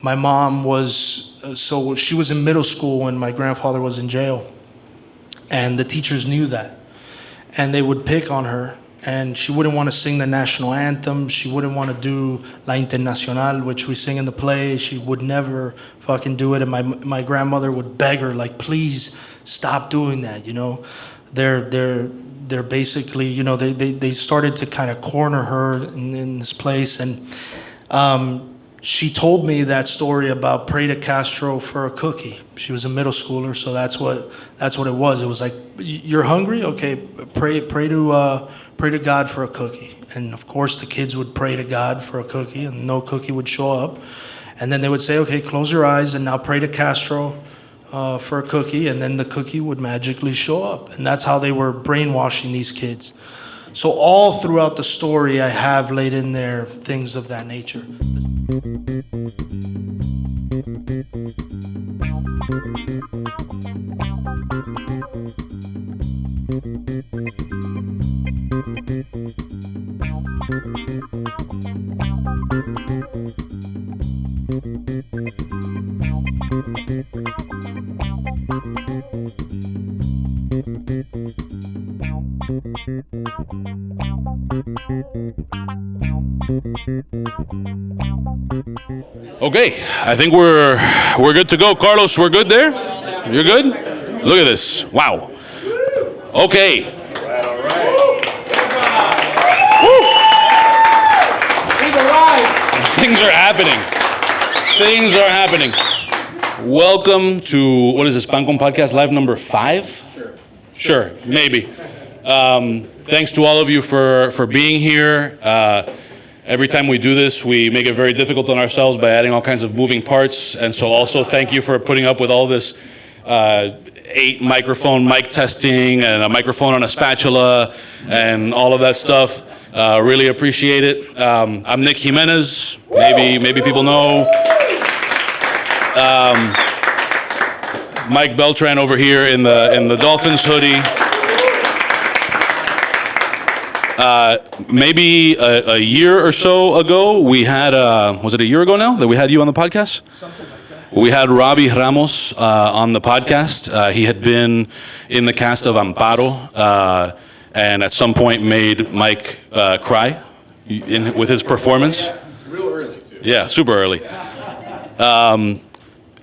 My mom so she was in middle school when my grandfather was in jail. And the teachers knew that. And they would pick on her. And she wouldn't want to sing the national anthem. She wouldn't want to do La Internacional, which we sing in the play. She would never fucking do it. And my grandmother would beg her, like, please stop doing that, you know? They're basically, you know, they started to kind of corner her in this place. And she told me that story about pray to Castro for a cookie. She was a middle schooler, so that's what it was. It was like, you're hungry? Okay, pray to God for a cookie. And of course the kids would pray to God for a cookie and no cookie would show up. And then they would say, okay, close your eyes and now pray to Castro for a cookie, and then the cookie would magically show up. And that's how they were brainwashing these kids. So all throughout the story, I have laid in there things of that nature. Okay, I think we're good to go. Carlos, we're good there? You're good? Look at this. Wow. Okay. Woo. Things are happening. Things are happening. Welcome to, what is this, Pan Con Podcast Live number 5? Sure, maybe. Thanks to all of you for being here. Every time we do this, we make it very difficult on ourselves by adding all kinds of moving parts. And so also thank you for putting up with all this 8 microphone mic testing and a microphone on a spatula and all of that stuff. Really appreciate it. I'm Nick Jimenez. Maybe people know. Mike Beltrán over here in the Dolphins hoodie. Maybe a year or so ago, we had, was it a year ago now that we had you on the podcast? Something like that. We had Robby Ramos on the podcast. He had been in the cast of Amparo and at some point made Mike cry with his performance. Real early, too. Yeah, super early.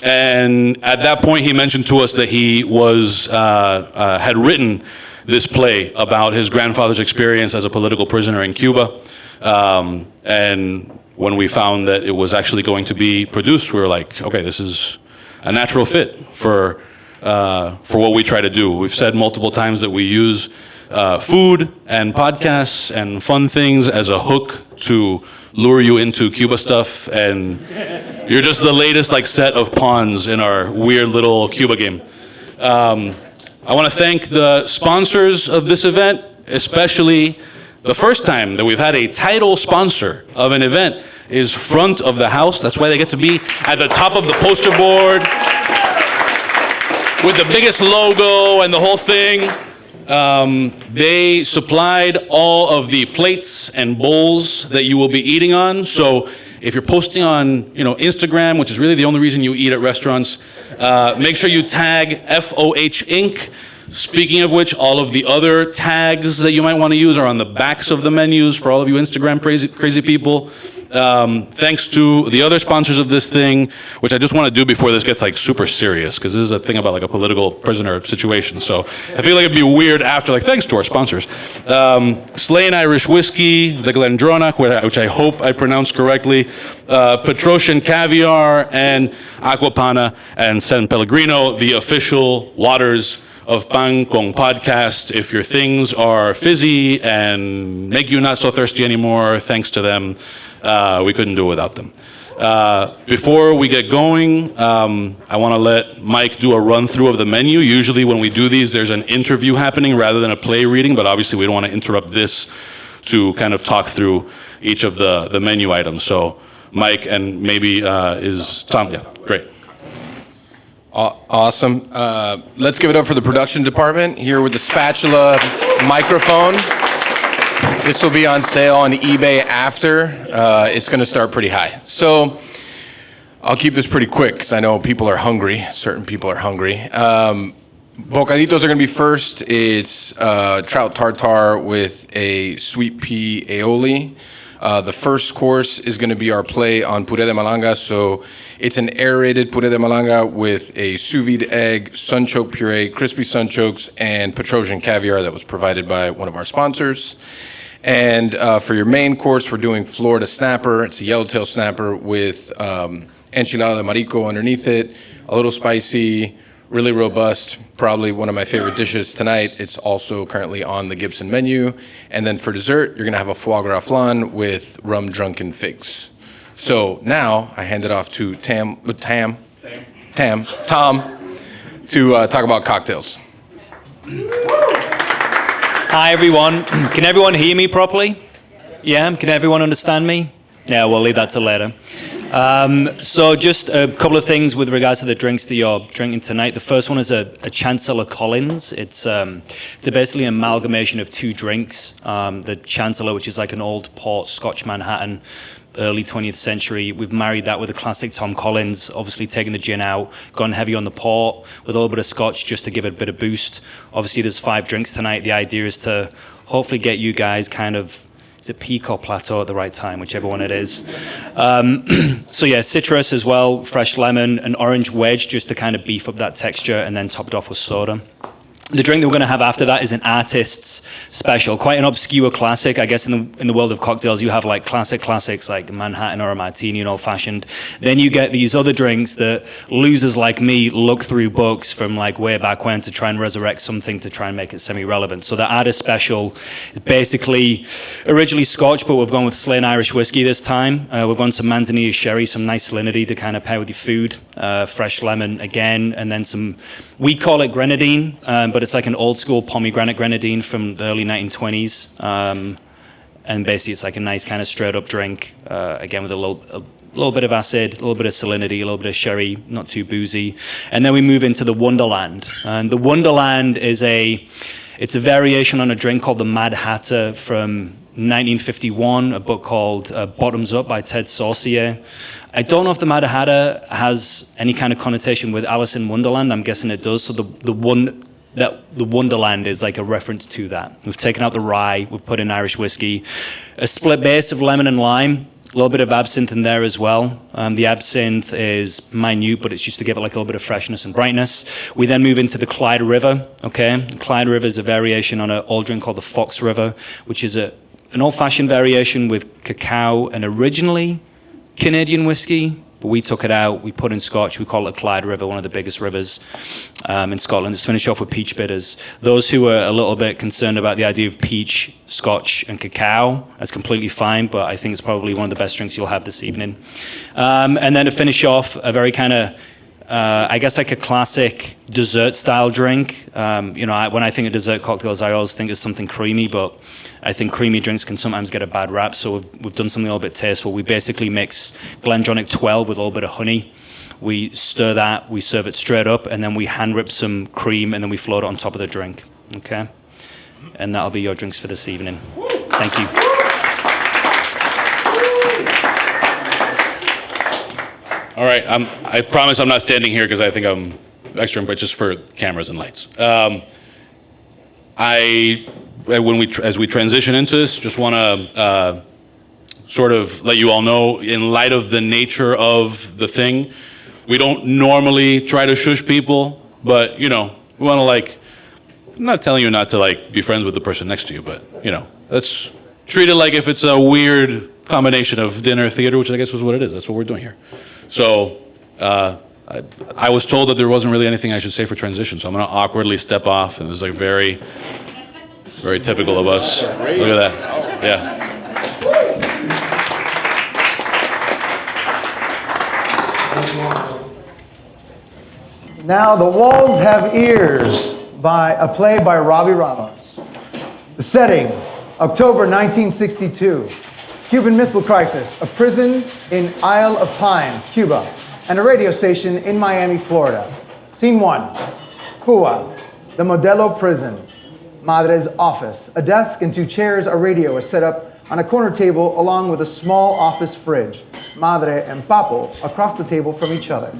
And at that point, he mentioned to us that he had written this play about his grandfather's experience as a political prisoner in Cuba. And when we found that it was actually going to be produced, we were like, okay, this is a natural fit for what we try to do. We've said multiple times that we use food and podcasts and fun things as a hook to lure you into Cuba stuff, and you're just the latest set of pawns in our weird little Cuba game. I want to thank the sponsors of this event, especially the first time that we've had a title sponsor of an event is Front of the House. That's why they get to be at the top of the poster board with the biggest logo and the whole thing. They supplied all of the plates and bowls that you will be eating on. So if you're posting on, Instagram, which is really the only reason you eat at restaurants, make sure you tag FOH Inc. Speaking of which, all of the other tags that you might want to use are on the backs of the menus for all of you Instagram crazy people. Thanks to the other sponsors of this thing, which I just want to do before this gets super serious, because this is a thing about a political prisoner situation. So I feel like it'd be weird after, thanks to our sponsors. Slain Irish Whiskey, the Glendronach, which I hope I pronounced correctly, Petrosian Caviar, and Aquapana and San Pellegrino, the official waters of Pan Con Podcast. If your things are fizzy and make you not so thirsty anymore, thanks to them, we couldn't do it without them. Before we get going, I want to let Mike do a run through of the menu. Usually when we do these, there's an interview happening rather than a play reading, but obviously we don't want to interrupt this to kind of talk through each of the menu items. So Mike, and maybe is Tom, yeah, great. Awesome. Let's give it up for the production department here with the spatula microphone. This will be on sale on eBay after. It's going to start pretty high. So I'll keep this pretty quick because I know people are hungry. Certain people are hungry. Bocaditos are going to be first. It's trout tartare with a sweet pea aioli. The first course is going to be our play on puré de malanga. So it's an aerated puré de malanga with a sous vide egg, sunchoke puree, crispy sunchokes, and Petrosian caviar that was provided by one of our sponsors. And for your main course, we're doing Florida snapper. It's a yellowtail snapper with enchilada de marico underneath it, a little spicy, really robust, probably one of my favorite dishes tonight. It's also currently on the Gibson menu. And then for dessert, you're gonna have a foie gras flan with rum drunken figs. So now I hand it off to Tom, to talk about cocktails. Hi everyone, can everyone hear me properly? Yeah, can everyone understand me? Yeah, we'll leave that till later. So just a couple of things with regards to the drinks that you're drinking tonight. The first one is a Chancellor Collins. It's basically an amalgamation of two drinks. The Chancellor, which is like an old port Scotch Manhattan, early 20th century. We've married that with a classic Tom Collins, obviously taking the gin out, gone heavy on the port with a little bit of Scotch just to give it a bit of boost. Obviously there's 5 drinks tonight. The idea is to hopefully get you guys kind of, is it peak or plateau at the right time, whichever one it is. So yeah, citrus as well, fresh lemon, an orange wedge just to kind of beef up that texture, and then topped off with soda. The drink that we're going to have after that is an artist's special, quite an obscure classic. I guess in the world of cocktails, you have like classics like Manhattan or a martini and old-fashioned. Then you get these other drinks that losers like me look through books from like way back when to try and resurrect something to try and make it semi-relevant. So the artist special is basically originally Scotch, but we've gone with Slain Irish whiskey this time. We've gone some Manzanilla sherry, some nice salinity to kind of pair with your food, fresh lemon again, and then some, we call it grenadine, but it's like an old school pomegranate grenadine from the early 1920s. And basically it's like a nice kind of straight up drink, again with a little bit of acid, a little bit of salinity, a little bit of sherry, not too boozy. And then we move into the Wonderland. And the Wonderland is it's a variation on a drink called the Mad Hatter from 1951, a book called Bottoms Up by Ted Saucier. I don't know if the Mad Hatter has any kind of connotation with Alice in Wonderland. I'm guessing it does. So the Wonderland is like a reference to that. We've taken out the rye, we've put in Irish whiskey, a split base of lemon and lime, a little bit of absinthe in there as well. The absinthe is minute, but it's just to give it like a little bit of freshness and brightness. We then move into the Clyde River, okay? The Clyde River is a variation on an old drink called the Fox River, which is an old-fashioned variation with cacao and originally Canadian whiskey, but we took it out, we put in Scotch, we call it Clyde River, one of the biggest rivers in Scotland. Let's finish off with peach bitters. Those who are a little bit concerned about the idea of peach, Scotch, and cacao, that's completely fine, but I think it's probably one of the best drinks you'll have this evening. And then to finish off, a very kind of, I guess like a classic dessert style drink. When I think of dessert cocktails, I always think of something creamy, but I think creamy drinks can sometimes get a bad rap, so we've done something a little bit tasteful. We basically mix Glendronach 12 with a little bit of honey. We stir that, we serve it straight up, and then we hand rip some cream, and then we float it on top of the drink, okay? And that'll be your drinks for this evening. Thank you. All right, I promise I'm not standing here because I think I'm extra, but just for cameras and lights. As we transition into this, just want to sort of let you all know, in light of the nature of the thing, we don't normally try to shush people, but we want to I'm not telling you not to be friends with the person next to you, but let's treat it like if it's a weird combination of dinner theater, which I guess was what it is. That's what we're doing here. So I was told that there wasn't really anything I should say for transition, so I'm going to awkwardly step off, and it's very, very typical of us. Look at that. Yeah. Now, The Walls Have Ears, a play by Robby Ramos. The setting, October 1962. Cuban Missile Crisis, a prison in Isle of Pines, Cuba, and a radio station in Miami, Florida. Scene 1, Cuba, the Modelo prison. Madre's office. A desk and 2 chairs, a radio is set up on a corner table along with a small office fridge. Madre, and Papo across the table from each other.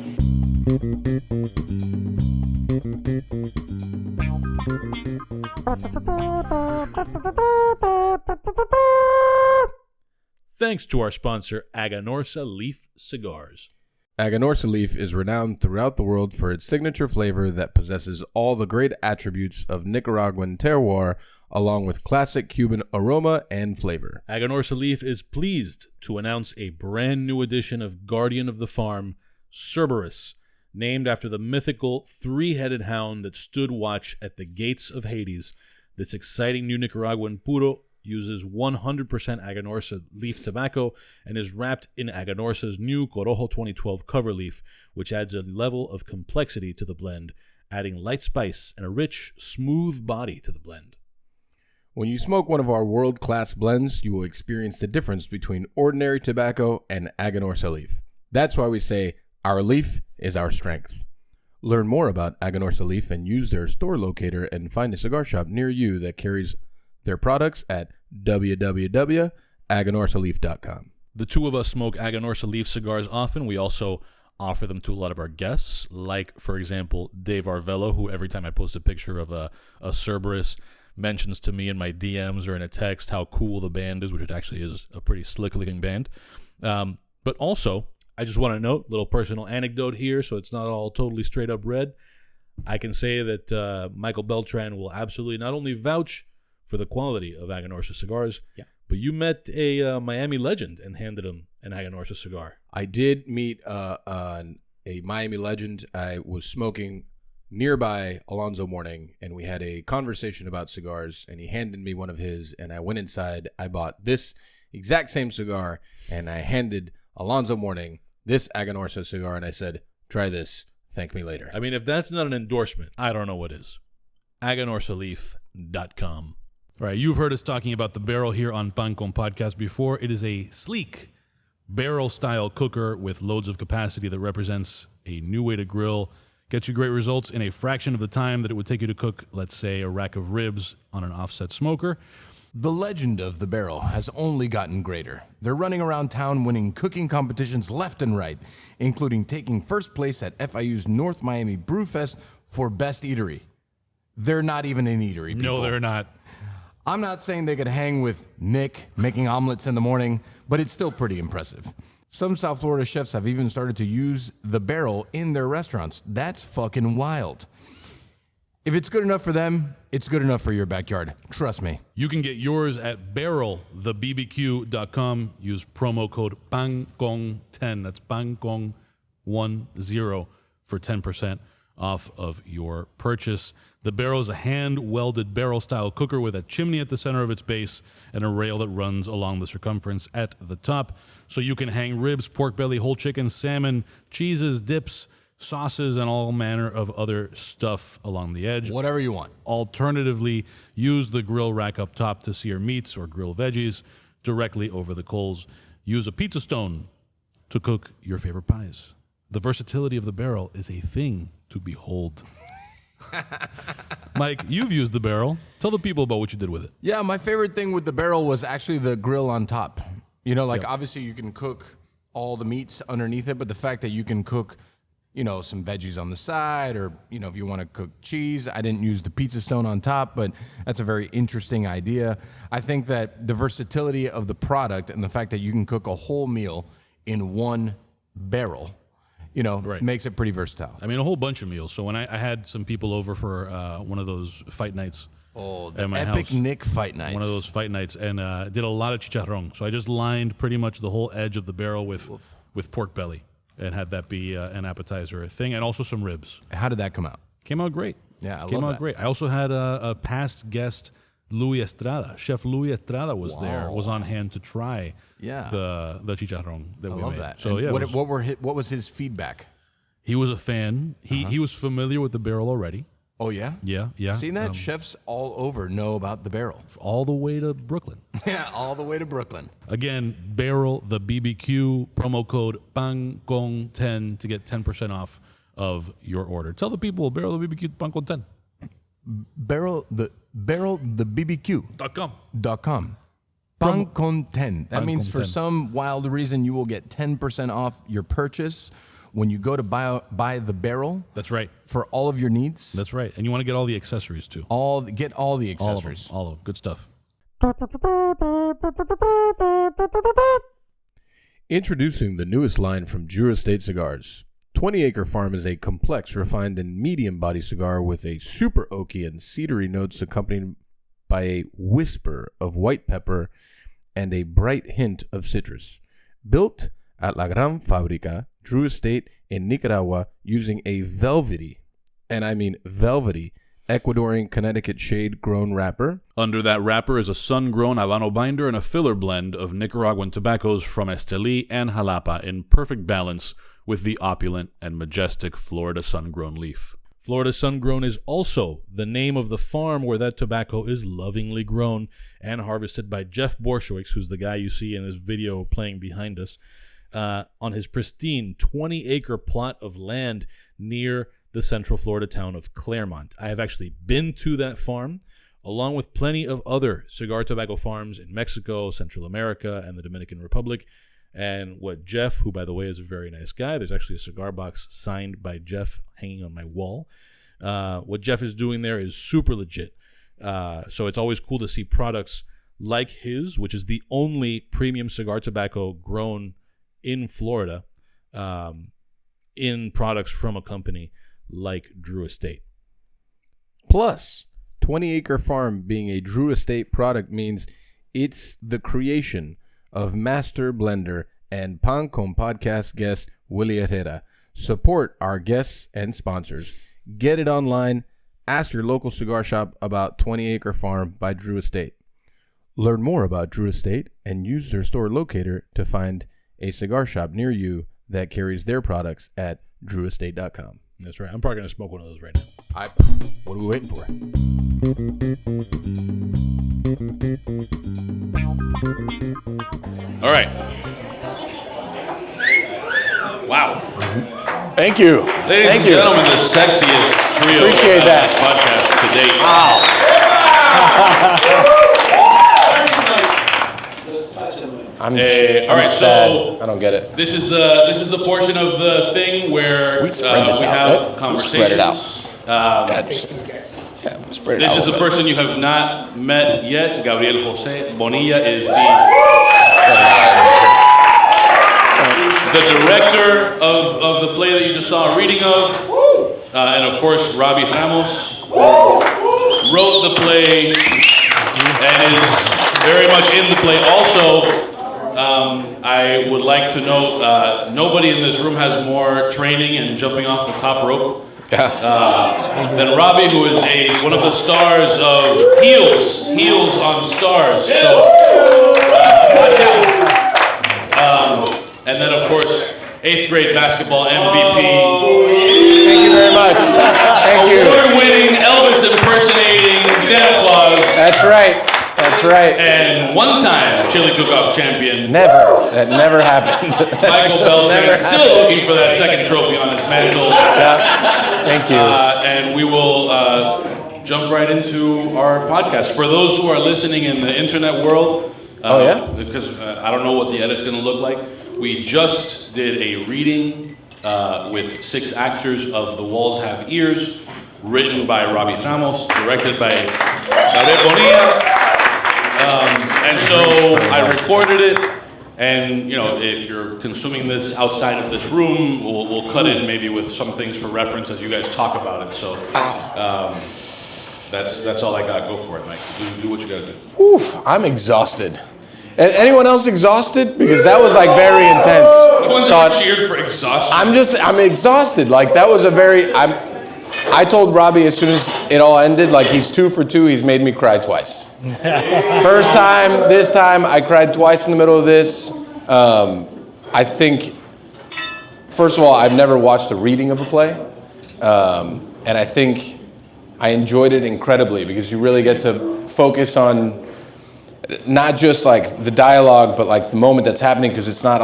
Thanks to our sponsor, Aganorsa Leaf Cigars. Aganorsa Leaf is renowned throughout the world for its signature flavor that possesses all the great attributes of Nicaraguan terroir, along with classic Cuban aroma and flavor. Aganorsa Leaf is pleased to announce a brand new edition of Guardian of the Farm, Cerberus, named after the mythical three-headed hound that stood watch at the gates of Hades. This exciting new Nicaraguan puro uses 100% Aganorsa leaf tobacco and is wrapped in Aganorsa's new Corojo 2012 cover leaf, which adds a level of complexity to the blend, adding light spice and a rich, smooth body to the blend. When you smoke one of our world-class blends, you will experience the difference between ordinary tobacco and Aganorsa leaf. That's why we say our leaf is our strength. Learn more about Aganorsa leaf and use their store locator and find a cigar shop near you that carries their products at www.aganorsaleaf.com. The two of us smoke Aganorsa Leaf cigars often. We also offer them to a lot of our guests, like, for example, Dave Arvello, who every time I post a picture of a Cerberus mentions to me in my DMs or in a text how cool the band is, which it actually is a pretty slick-looking band. But also, I just want to note, little personal anecdote here, so it's not all totally straight-up red. I can say that Michael Beltrán will absolutely not only vouch for the quality of Aganorsa cigars, but you met a Miami legend and handed him an Aganorsa cigar. I did meet a Miami legend. I was smoking nearby Alonzo Mourning, and we had a conversation about cigars, and he handed me one of his, and I went inside. I bought this exact same cigar, and I handed Alonzo Mourning this Aganorsa cigar, and I said, try this. Thank me later. I mean, if that's not an endorsement, I don't know what is. Aganorsaleaf.com. All right, you've heard us talking about the barrel here on Pan Con Podcast before. It is a sleek barrel-style cooker with loads of capacity that represents a new way to grill. Gets you great results in a fraction of the time that it would take you to cook, let's say, a rack of ribs on an offset smoker. The legend of the barrel has only gotten greater. They're running around town winning cooking competitions left and right, including taking first place at FIU's North Miami Brewfest for Best Eatery. They're not even an eatery, people. No, they're not. I'm not saying they could hang with Nick making omelets in the morning, but it's still pretty impressive. Some South Florida chefs have even started to use the barrel in their restaurants. That's fucking wild. If it's good enough for them, it's good enough for your backyard. Trust me. You can get yours at barrelthebbq.com. Use promo code PANCON10. That's PANCON10 for 10% off of your purchase. The barrel is a hand-welded barrel-style cooker with a chimney at the center of its base and a rail that runs along the circumference at the top. So you can hang ribs, pork belly, whole chicken, salmon, cheeses, dips, sauces, and all manner of other stuff along the edge. Whatever you want. Alternatively, use the grill rack up top to sear meats or grill veggies directly over the coals. Use a pizza stone to cook your favorite pies. The versatility of the barrel is a thing to behold. Mike, you've used the barrel. Tell the people about what you did with it. Yeah, my favorite thing with the barrel was actually the grill on top. You know, like obviously you can cook all the meats underneath it, but the fact that you can cook, you know, some veggies on the side, or, you know, if you want to cook cheese. I didn't use the pizza stone on top, but that's a very interesting idea. I think that the versatility of the product and the fact that you can cook a whole meal in one barrel, you know, makes it pretty versatile. I mean, a whole bunch of meals. So when I had some people over for one of those fight nights. Oh, the at my epic house, Nick fight nights. One of those fight nights, and did a lot of chicharrón. So I just lined pretty much the whole edge of the barrel with pork belly, and had that be an appetizer thing, and also some ribs. How did that come out? Came out great. Yeah, I Came love out that. great. I also had a past guest, Louis Estrada. Chef Louis Estrada was there, was on hand to try the chicharrón that I we love made. that. So And yeah, what was his feedback? he was a fan. He was familiar with the barrel already. Oh yeah, Yeah. Seen that? Chefs all over know about the barrel. All the way to Brooklyn. Yeah, all the way to Brooklyn. Again, Barrel the BBQ, promo code PANCON10 to get 10% off of your order. Tell the people, Barrel the BBQ, PANCON10. Barrel the BBQ.com. Pan con 10. That Pan means con for 10. some wild reason you will get 10% off your purchase when you go to buy the barrel That's right. for all of your needs. That's right. And you want to get all the accessories too. Get all the All of them. accessories. All of them. Good stuff. Introducing the newest line from Drew Estate Cigars. 20 Acre Farm is a complex, refined, and medium body cigar with a super oaky and cedary notes accompanied by a whisper of white pepper and a bright hint of citrus. Built at La Gran Fabrica, Drew Estate in Nicaragua, using a velvety, and I mean velvety, Ecuadorian Connecticut shade-grown wrapper. Under that wrapper is a sun-grown Habano binder and a filler blend of Nicaraguan tobaccos from Esteli and Jalapa in perfect balance with the opulent and majestic Florida sun-grown leaf. Florida Sun-Grown is also the name of the farm where that tobacco is lovingly grown and harvested by Jeff Borshowitz, who's the guy you see in this video playing behind us, on his pristine 20-acre plot of land near the central Florida town of Claremont. I have actually been to that farm, along with plenty of other cigar tobacco farms in Mexico, Central America, and the Dominican Republic. And what Jeff, who by the way is a very nice guy, there's actually a cigar box signed by Jeff hanging on my wall. What Jeff is doing there is super legit. So it's always cool to see products like his, which is the only premium cigar tobacco grown in Florida, in products from a company like Drew Estate. Plus, 20 Acre Farm being a Drew Estate product means it's the creation of master blender and Pan Con podcast guest Willie Herrera. Support our guests and sponsors. Get it online. Ask your local cigar shop about 20 Acre Farm by Drew Estate. Learn more about Drew Estate and use their store locator to find a cigar shop near you that carries their products at drewestate.com. That's right. I'm probably going to smoke one of those right now. What are we waiting for? All right. Wow. Thank you. Ladies and gentlemen, the sexiest trio Appreciate of that. this podcast to date. I'm all right, sad. so I don't get it. this is the portion of the thing where We spread this we out, have right? We conversations. spread it out. Yeah, spread it This out. is a person you have not met yet. Gabriel José Bonilla is the director of the play that you just saw a reading of. And of course, Robby Ramos wrote the play and is very much in the play. Also, I would like to note, nobody in this room has more training and jumping off the top rope than Robby, who is one of the stars of Heels on Stars. So, watch out. And then, of course, 8th grade basketball MVP. Thank you very much. Thank you. Award-winning, Elvis impersonating Santa Claus. That's right. That's right. And one-time chili cook-off champion. Never. That never happened. Michael Beltrán, still looking for that second trophy on his mantle. Thank you. And we will jump right into our podcast. For those who are listening in the internet world, because I don't know what the edit's going to look like, we just did a reading with 6 actors of The Walls Have Ears, written by Robby Ramos, directed by Gabriel Bonilla. And so I recorded it, and if you're consuming this outside of this room, we'll cut in maybe with some things for reference as you guys talk about it. So that's all I got. Go for it, Mike. Do what you got to do. Oof, I'm exhausted. And anyone else exhausted? Because that was like very intense. The ones that cheered for exhaustion. I'm exhausted. Like that was I told Robby as soon as it all ended, like he's 2 for 2, he's made me cry twice. First time, this time, I cried twice in the middle of this. I think, first of all, I've never watched a reading of a play. And I think I enjoyed it incredibly because you really get to focus on not just like the dialogue, but like the moment that's happening, because it's not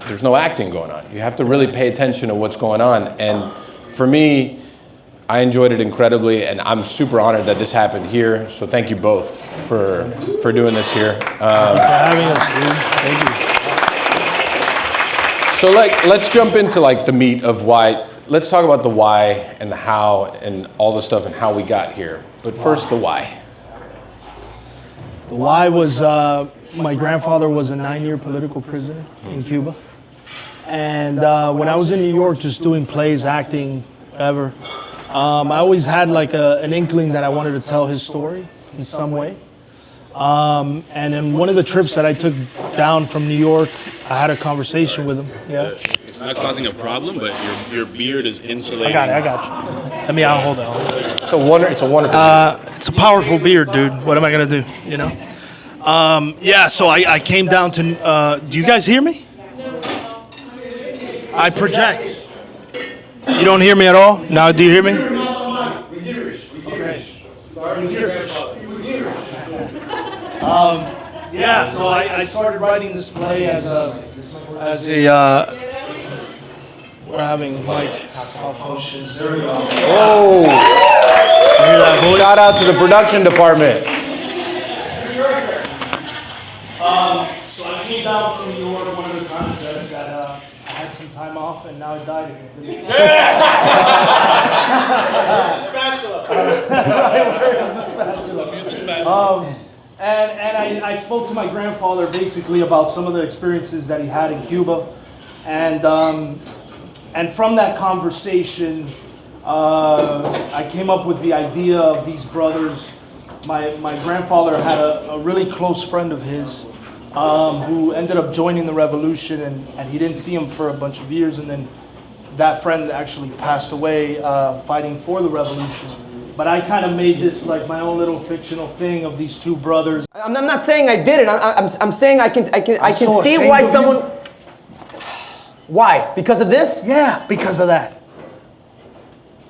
there's no acting going on. You have to really pay attention to what's going on. And for me, I enjoyed it incredibly, and I'm super honored that this happened here. So thank you both for doing this here. For having us, dude. Thank you. So let's jump into like the meat of why. Let's talk about the why and the how and all the stuff and how we got here. But first, the why. The why was my grandfather was a 9-year political prisoner in Cuba. And when I was in New York just doing plays, acting, whatever, I always had like an inkling that I wanted to tell his story in some way. And in one of the trips that I took down from New York, I had a conversation with him. Yeah. It's not causing a problem, but your beard is insulating. I got you. Let me hold on. It's a wonderful. It's a powerful beard, dude. What am I gonna do? You know? Yeah. So I came down to. Do you guys hear me? I project. You don't hear me at all? Now, do you hear me? Yeah. So I started writing this play as a. We're having like malfunctions. There we go. Oh! Hear that voice? Shout out to the production department. So I came down from New York one of the times that I had some time off, and now I died again. Where's the spatula? And I spoke to my grandfather basically about some of the experiences that he had in Cuba, and from that conversation, I came up with the idea of these brothers. My grandfather had a really close friend of his who ended up joining the revolution, and he didn't see him for a bunch of years, and then that friend actually passed away fighting for the revolution. But I kind of made this like my own little fictional thing of these two brothers. I'm not saying I did it. I'm saying I can so see ashamed why of you. someone. Why? Because of this? Yeah, because of that.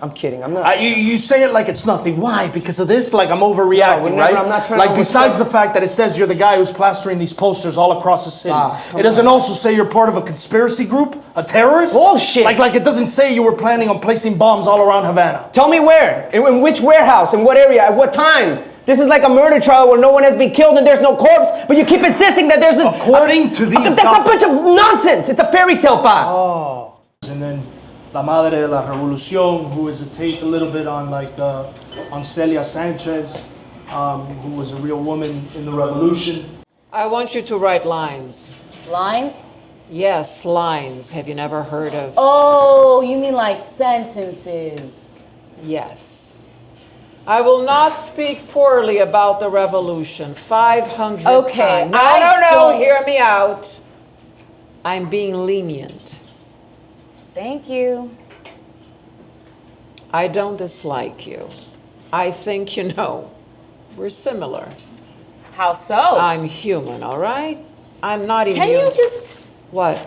I'm kidding. I'm not. You say it like it's nothing. Why? Because of this? Like I'm overreacting, No, right? I'm not trying like to besides overstep. the fact that it says you're the guy who's plastering these posters all across the city. Come It doesn't also say you're part of a conspiracy group, a terrorist. Bullshit. Like it doesn't say you were planning on placing bombs all around Havana. Tell me where? In which warehouse? In what area? At what time? This is like a murder trial where no one has been killed and there's no corpse, but you keep insisting that there's this. According to these That's a bunch of nonsense. It's a fairy tale, pa. And then La Madre de la Revolución, who is a take a little bit on on Celia Sanchez, who was a real woman in the revolution. I want you to write lines. Lines? Yes, lines. Have you never heard of? Oh, you mean like sentences? Yes. I will not speak poorly about the revolution 500 Okay, times. I No, don't- hear me out. I'm being lenient. Thank you. I don't dislike you. I think, we're similar. How so? I'm human, all right? I'm not immune. Can you just... What?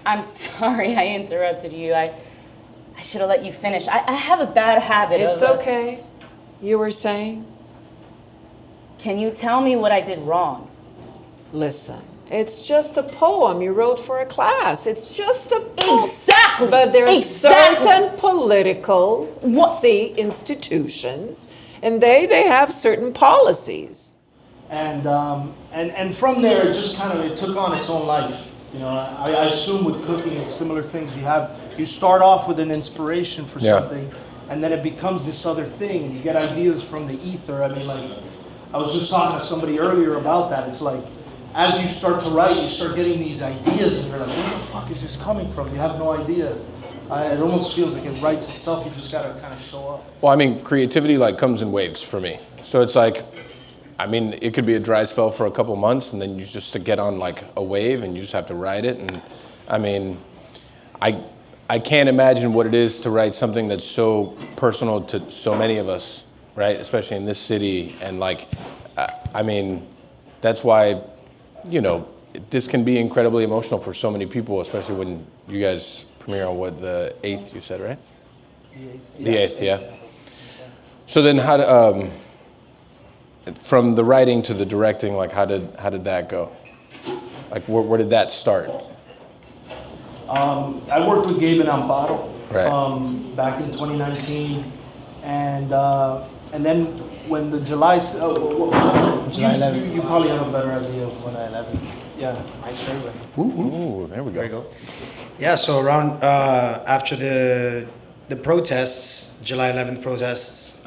I'm sorry I interrupted you. I should have let you finish. I have a bad habit It's of... okay. You were saying? Can you tell me what I did wrong? Listen, it's just a poem you wrote for a class. It's just a poem. Exactly. But there's Exactly. certain political, institutions, and they have certain policies. And from there, it just it took on its own life. I assume with cooking, it's similar things. You start off with an inspiration for something, and then it becomes this other thing, and you get ideas from the ether. I mean, like, I was just talking to somebody earlier about that. It's like, as you start to write, you start getting these ideas, and you're like, where the fuck is this coming from? You have no idea. It almost feels like it writes itself. You just gotta kind of show up. Well, I mean, creativity comes in waves for me. So it's like, I mean, it could be a dry spell for a couple months, and then you just to get on a wave, and you just have to ride it. And I mean, I can't imagine what it is to write something that's so personal to so many of us, right? Especially in this city, and I mean, that's why, this can be incredibly emotional for so many people, especially when you guys premiere on the 8th, you said, right? The 8th, yeah. So then from the writing to the directing, how did that go? Where did that start? I worked with Gabe and Amparo, Right. back in 2019, and then when the July 11th, you probably have a better idea of when I 11th. Yeah, nice favorite. Ooh, there we go. There you go. Yeah, so around after the protests, July 11th protests,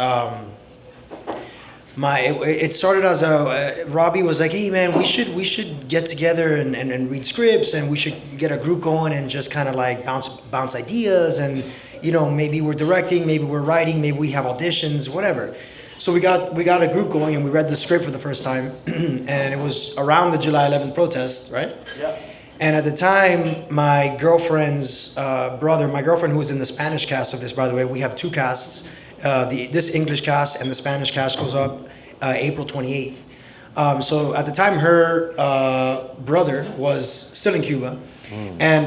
it started as Robby was like, hey man, we should get together and read scripts, and we should get a group going and just kind of like bounce ideas, and maybe we're directing, maybe we're writing, maybe we have auditions, whatever. So we got a group going, and we read the script for the first time, and it was around the July 11th protest, right? Yeah. And at the time, my girlfriend's brother, my girlfriend who was in the Spanish cast of this, by the way, we have two casts. This English cast and the Spanish cast goes up April 28th. So at the time, her brother was still in Cuba. And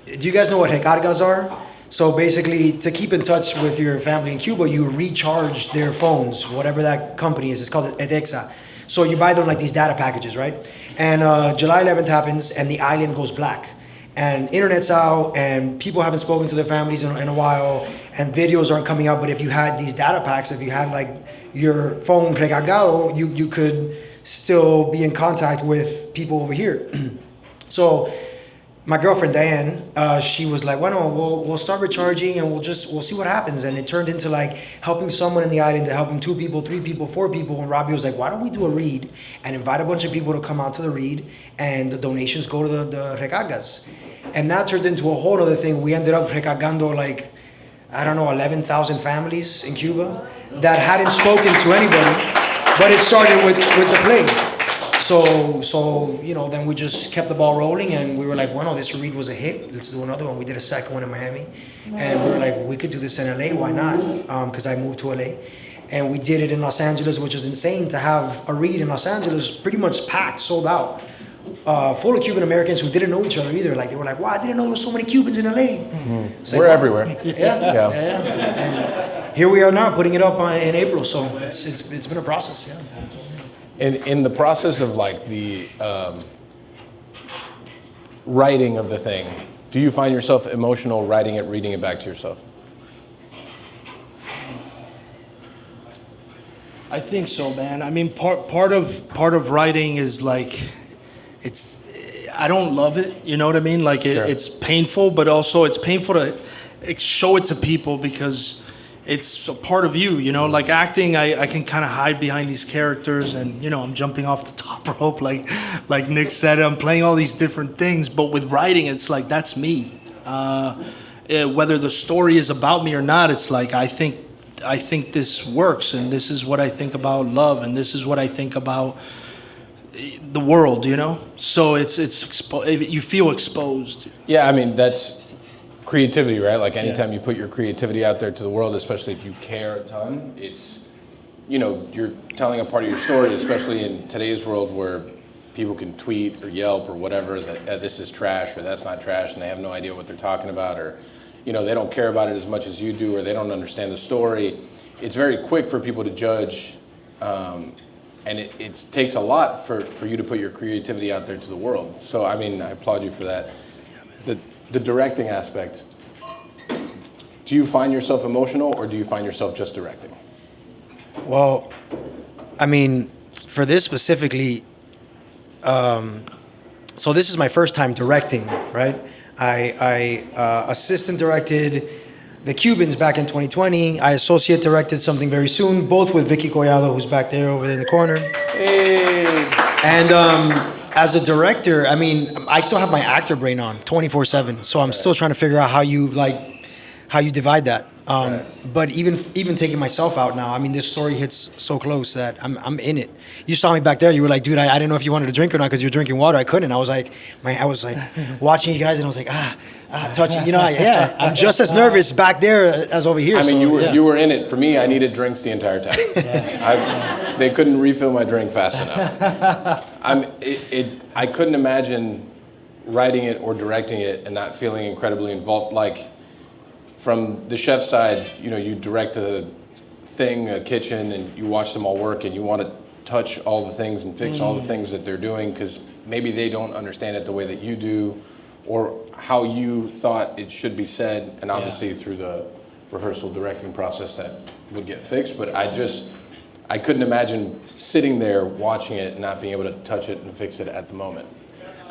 do you guys know what recargas are? So basically, to keep in touch with your family in Cuba, you recharge their phones, whatever that company is. It's called EDEXA. So you buy them like these data packages, right? And July 11th happens, and the island goes black. And internet's out, and people haven't spoken to their families in a while, and videos aren't coming out. But if you had these data packs, if you had like your phone recargado, you could still be in contact with people over here. So my girlfriend Diane, she was like, well, no, we'll start recharging, and we'll see what happens. And it turned into like helping someone in the island to helping 2 people, 3 people, 4 people. And Robby was like, why don't we do a read and invite a bunch of people to come out to the read, and the donations go to the recargas. And that turned into a whole other thing. We ended up recargando like, I don't know, 11,000 families in Cuba that hadn't spoken to anybody, but it started with the play. So then we just kept the ball rolling, and we were like, well, no, this read was a hit. Let's do another one. We did a second one in Miami, and we were like, we could do this in LA. Why not? Because I moved to LA, and we did it in Los Angeles, which is insane to have a read in Los Angeles, pretty much packed, sold out, full of Cuban Americans who didn't know each other either. Like they were like, wow, I didn't know there were so many Cubans in LA. We're like, everywhere. Yeah. And here we are now, putting it up in April. So it's been a process. Yeah. In the process of like the writing of the thing, do you find yourself emotional writing it, reading it back to yourself? I think so, man. I mean, part of writing is like, I don't love it. You know what I mean? Like it's painful, but also it's painful to show it to people because it's a part of you, like acting, I can kind of hide behind these characters, and, I'm jumping off the top rope, like Nick said, I'm playing all these different things, but with writing, it's like, that's me. Whether the story is about me or not, it's like, I think this works, and this is what I think about love, and this is what I think about the world, So you feel exposed. Yeah, I mean, that's creativity, right? Like anytime you put your creativity out there to the world, especially if you care a ton, it's, you're telling a part of your story, especially in today's world where people can tweet or Yelp or whatever that this is trash or that's not trash, and they have no idea what they're talking about, or, they don't care about it as much as you do, or they don't understand the story. It's very quick for people to judge, and it takes a lot for you to put your creativity out there to the world. So, I mean, I applaud you for that. The directing aspect, do you find yourself emotional, or do you find yourself just directing? Well, I mean, for this specifically, so this is my first time directing, right? I assistant directed The Cubans back in 2020. I associate directed something very soon, both with Vicky Collado, who's back there over there in the corner. Hey. And as a director, I mean, I still have my actor brain on 24/7, so I'm still trying to figure out how you divide that. But even taking myself out now, I mean, this story hits so close that I'm in it. You saw me back there. You were like, dude, I didn't know if you wanted to drink or not because you're drinking water. I couldn't. I was like watching you guys, and I was like, touching. I'm just as nervous back there as over here. I mean, you were in it. For me, I needed drinks the entire time. They couldn't refill my drink fast enough. I couldn't imagine writing it or directing it and not feeling incredibly involved. Like, from the chef's side, you direct a kitchen, and you watch them all work, and you want to touch all the things and fix all the things that they're doing because maybe they don't understand it the way that you do, or how you thought it should be said, and obviously through the rehearsal directing process that would get fixed, but I couldn't imagine sitting there watching it and not being able to touch it and fix it at the moment.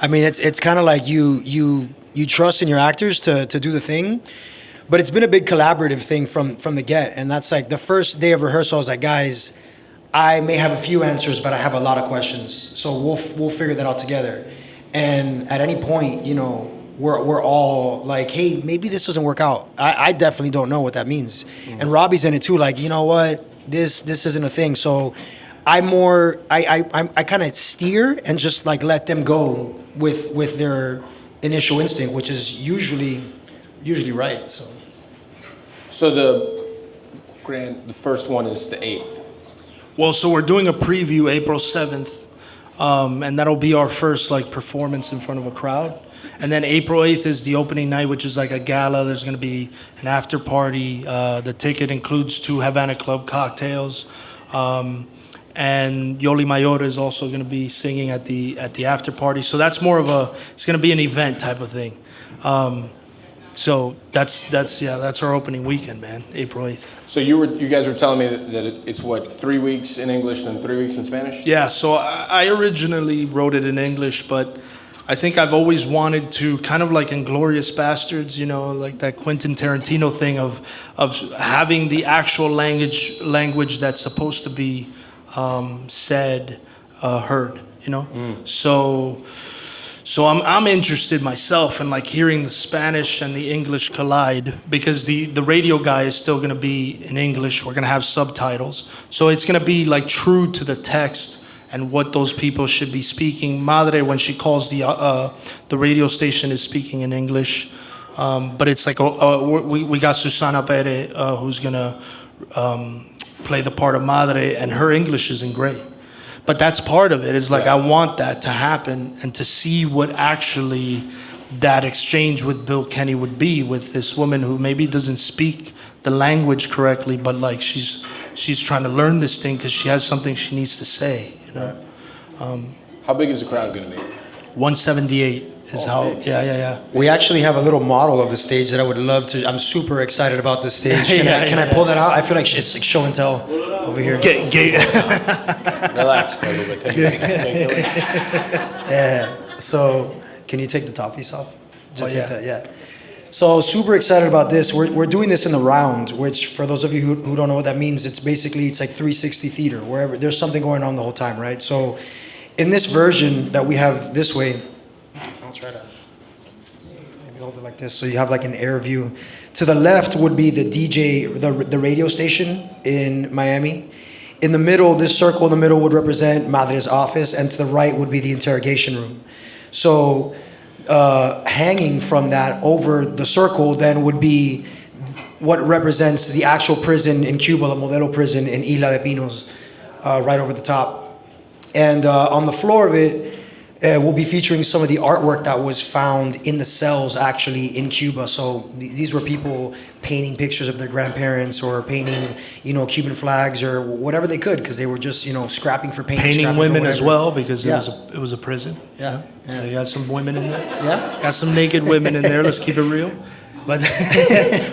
I mean, it's kind of like you trust in your actors to do the thing, but it's been a big collaborative thing from the get. And that's like the first day of rehearsal, I was like, guys, I may have a few answers, but I have a lot of questions. So we'll figure that out together. And at any point, you know, we're all like, hey, maybe this doesn't work out. I definitely don't know what that means. Mm-hmm. And Robbie's in it too, like, you know what, this isn't a thing. So I kind of steer and just like let them go with their initial instinct, which is usually right. So the first one is the 8th. Well, so we're doing a preview April 7th, and that'll be our first like performance in front of a crowd. And then April 8th is the opening night, which is like a gala. There's going to be an after party. The ticket includes 2 Havana Club cocktails. And Yoli Mayor is also going to be singing at the after party. So that's more of it's going to be an event type of thing. So that's our opening weekend, man, April 8th. So you guys were telling me that it's what, 3 weeks in English and 3 weeks in Spanish? Yeah, so I originally wrote it in English, but I think I've always wanted to, kind of like in Glorious Bastards, you know, like that Quentin Tarantino thing of having the actual language that's supposed to be said, heard, you know? So I'm interested myself in like hearing the Spanish and the English collide, because the radio guy is still gonna be in English. We're gonna have subtitles. So it's gonna be like true to the text and what those people should be speaking. Madre, when she calls the radio station, is speaking in English. But it's like, we got Susana Pere, who's gonna play the part of Madre, and her English isn't great. But that's part of it, is like, I want that to happen and to see what actually that exchange with Bill Kenny would be with this woman who maybe doesn't speak the language correctly, but like she's trying to learn this thing because she has something she needs to say, you know? How big is the crowd going to be? 178 is how, yeah. We actually have a little model of the stage that I would love to. I'm super excited about this stage. Can I pull that out? I feel like it's like show and tell over here. Relax a little bit. Take it. Yeah. So, can you take the top piece off? Just take that. Yeah. So super excited about this. We're doing this in the round, which for those of you who don't know what that means, it's like 360 theater, wherever there's something going on the whole time, right? So, in this version that we have this way, I'll try to maybe hold it like this, so you have like an air view. To the left would be the DJ, the radio station in Miami. In the middle, this circle in the middle would represent Madre's office, and to the right would be the interrogation room. So hanging from that over the circle then would be what represents the actual prison in Cuba, the Modelo prison in Isla de Pinos, right over the top. And on the floor of it, we'll be featuring some of the artwork that was found in the cells actually in Cuba. So these were people painting pictures of their grandparents or painting, Cuban flags or whatever they could, because they were just, scrapping for paint. Painting women as well, because it was a prison. Yeah. So you got some women in there. Yeah. Got some naked women in there. Let's keep it real. But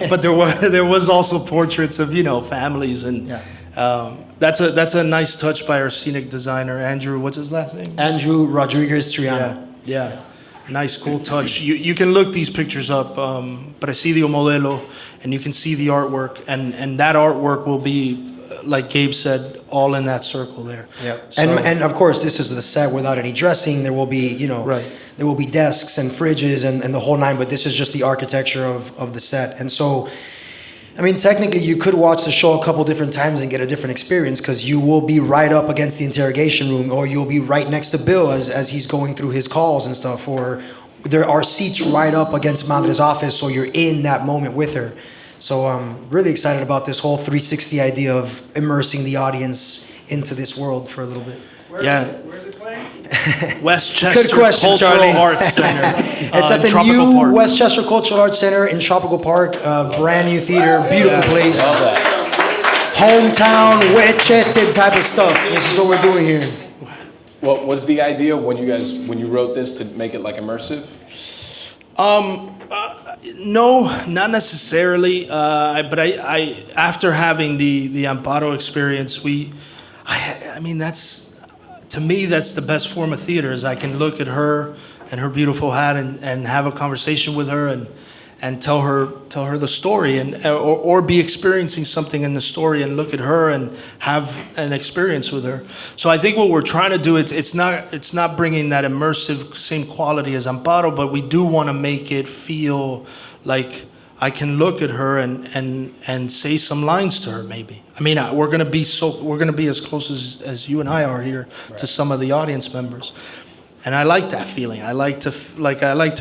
but there was also portraits of families, and that's a nice touch by our scenic designer Andrew. What's his last name? Andrew Rodriguez Triana. Yeah. Nice, cool touch. You can look these pictures up, Presidio Modelo, and you can see the artwork, and that artwork will be, like Gabe said, all in that circle there. Yeah. So, and of course, this is the set without any dressing. There will be, there will be desks and fridges and the whole nine, but this is just the architecture of the set. And so, I mean, technically, you could watch the show a couple different times and get a different experience, because you will be right up against the interrogation room, or you'll be right next to Bill as he's going through his calls and stuff, or there are seats right up against Madre's office, so you're in that moment with her. So I'm really excited about this whole 360 idea of immersing the audience into this world for a little bit. Where's it playing? Westchester Good question, Cultural Charlie. Arts Center. It's at the Tropical new Park. Westchester Cultural Arts Center in Tropical Park. Brand new theater, beautiful place. Hometown, Westchester type of stuff. This is what we're doing here. What was the idea when you wrote this to make it like immersive? No, not necessarily. But I after having the Amparo experience, I mean, to me, that's the best form of theater. Is I can look at her and her beautiful hat and have a conversation with her and tell her the story or be experiencing something in the story and look at her and have an experience with her. So I think what we're trying to do, it's not bringing that immersive same quality as Amparo, but we do want to make it feel like I can look at her and say some lines to her maybe. I mean, we're gonna be as close as you and I are here to some of the audience members. And I like that feeling. I like to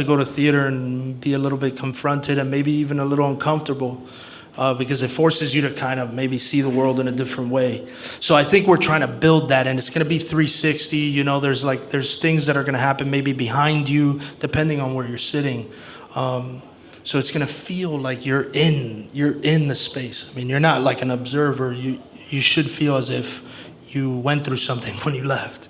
go to theater and be a little bit confronted and maybe even a little uncomfortable because it forces you to kind of maybe see the world in a different way. So I think we're trying to build that, and it's going to be 360. You know, there's things that are going to happen maybe behind you depending on where you're sitting. So it's going to feel like you're in the space. I mean, you're not like an observer. You should feel as if you went through something when you left.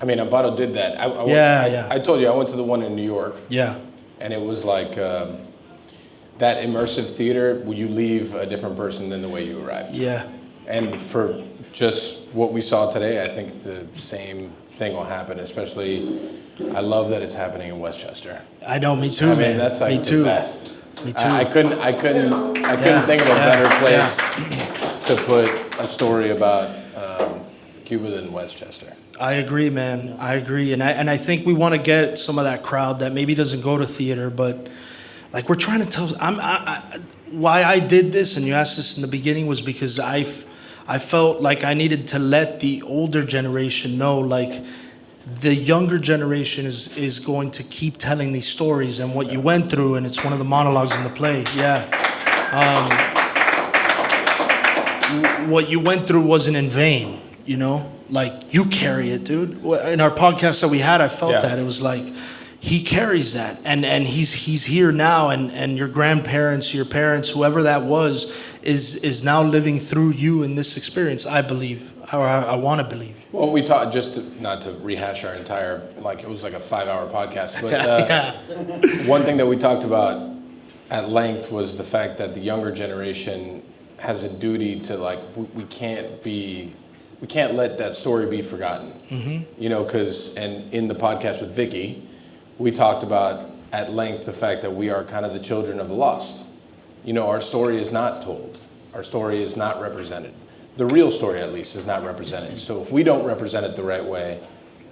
I mean, Amparo did that. I told you I went to the one in New York. Yeah. And it was like that immersive theater where you leave a different person than the way you arrived. Yeah. And for just what we saw today, I think the same thing will happen. Especially, I love that it's happening in Westchester. I know, me too, I mean, man. that's like me too. the best. Me too. I couldn't think of a better place to put a story about Cuba than Westchester. I agree, man. I agree, and I think we want to get some of that crowd that maybe doesn't go to theater, but like we're trying to tell. Why I did this, and you asked this in the beginning, was because I felt like I needed to let the older generation know, like the younger generation is going to keep telling these stories and what you went through, and it's one of the monologues in the play. Yeah. What you went through wasn't in vain, you know? Like, you carry it, dude. In our podcast that we had, I felt that. It was like, he carries that. And he's here now, and your grandparents, your parents, whoever that was, is now living through you in this experience, I believe, or I want to believe. Well, we talked, not to rehash our entire, like, it was like a 5-hour podcast, but one thing that we talked about at length was the fact that the younger generation has a duty to, like, we can't let that story be forgotten. Mm-hmm. You know, and in the podcast with Vicky, we talked about at length the fact that we are kind of the children of the lost. You know, our story is not told. Our story is not represented. The real story, at least, is not represented. So if we don't represent it the right way,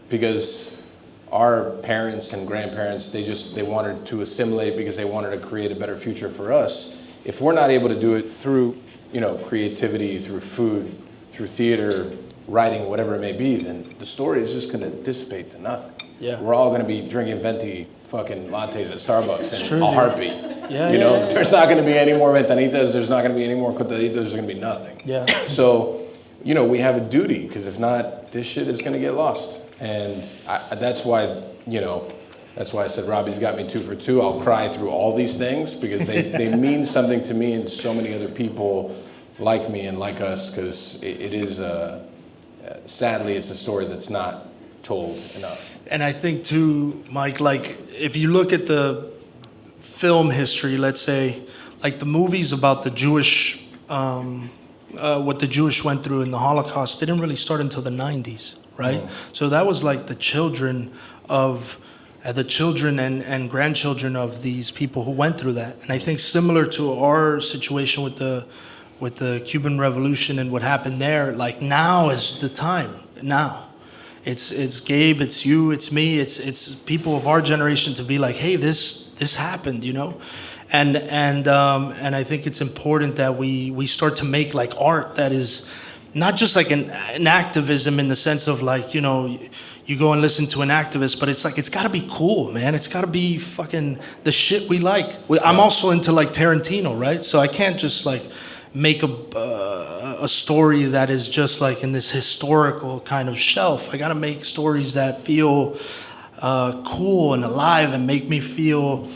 because our parents and grandparents, they wanted to assimilate because they wanted to create a better future for us. If we're not able to do it through, you know, creativity, through food, through theater, writing, whatever it may be, then the story is just going to dissipate to nothing. Yeah. We're all going to be drinking venti fucking lattes at Starbucks in a heartbeat. You know, there's not going to be any more ventanitas, there's not going to be any more cotaditos, there's going to be nothing. Yeah. So, you know, we have a duty, because if not, this shit is going to get lost. And that's why, you know, that's why I said Robbie's got me 2 for 2. I'll cry through all these things because they mean something to me and so many other people like me and like us, because it is, sadly, it's a story that's not told enough. And I think too, Mike, like if you look at the film history, let's say, like the movies about the Jewish, what the Jewish went through in the Holocaust didn't really start until the 90s, right? So that was like the children and grandchildren of these people who went through that. And I think similar to our situation with the Cuban Revolution and what happened there, like now is the time. Now, it's Gabe, it's you, it's me, it's people of our generation to be like, hey, this happened, you know, and I think it's important that we start to make like art that is not just like an activism in the sense of like, you know, you go and listen to an activist, but it's like, it's gotta be cool, man. It's gotta be fucking the shit we like. I'm also into like Tarantino, right? So I can't just like make a story that is just like in this historical kind of shelf. I gotta make stories that feel cool and alive and make me feel,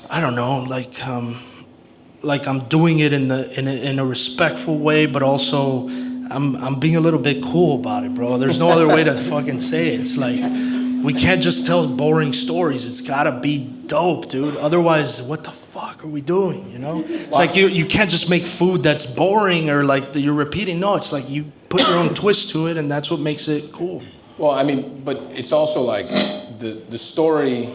I don't know, like I'm doing it in a respectful way, but also I'm being a little bit cool about it, bro. There's no other way to fucking say it. It's like we can't just tell boring stories. It's gotta be dope, dude. Otherwise, what the fuck are we doing, you know? It's like you can't just make food that's boring or like you're repeating. No, it's like you put your own twist to it, and that's what makes it cool. Well, I mean, but it's also like the story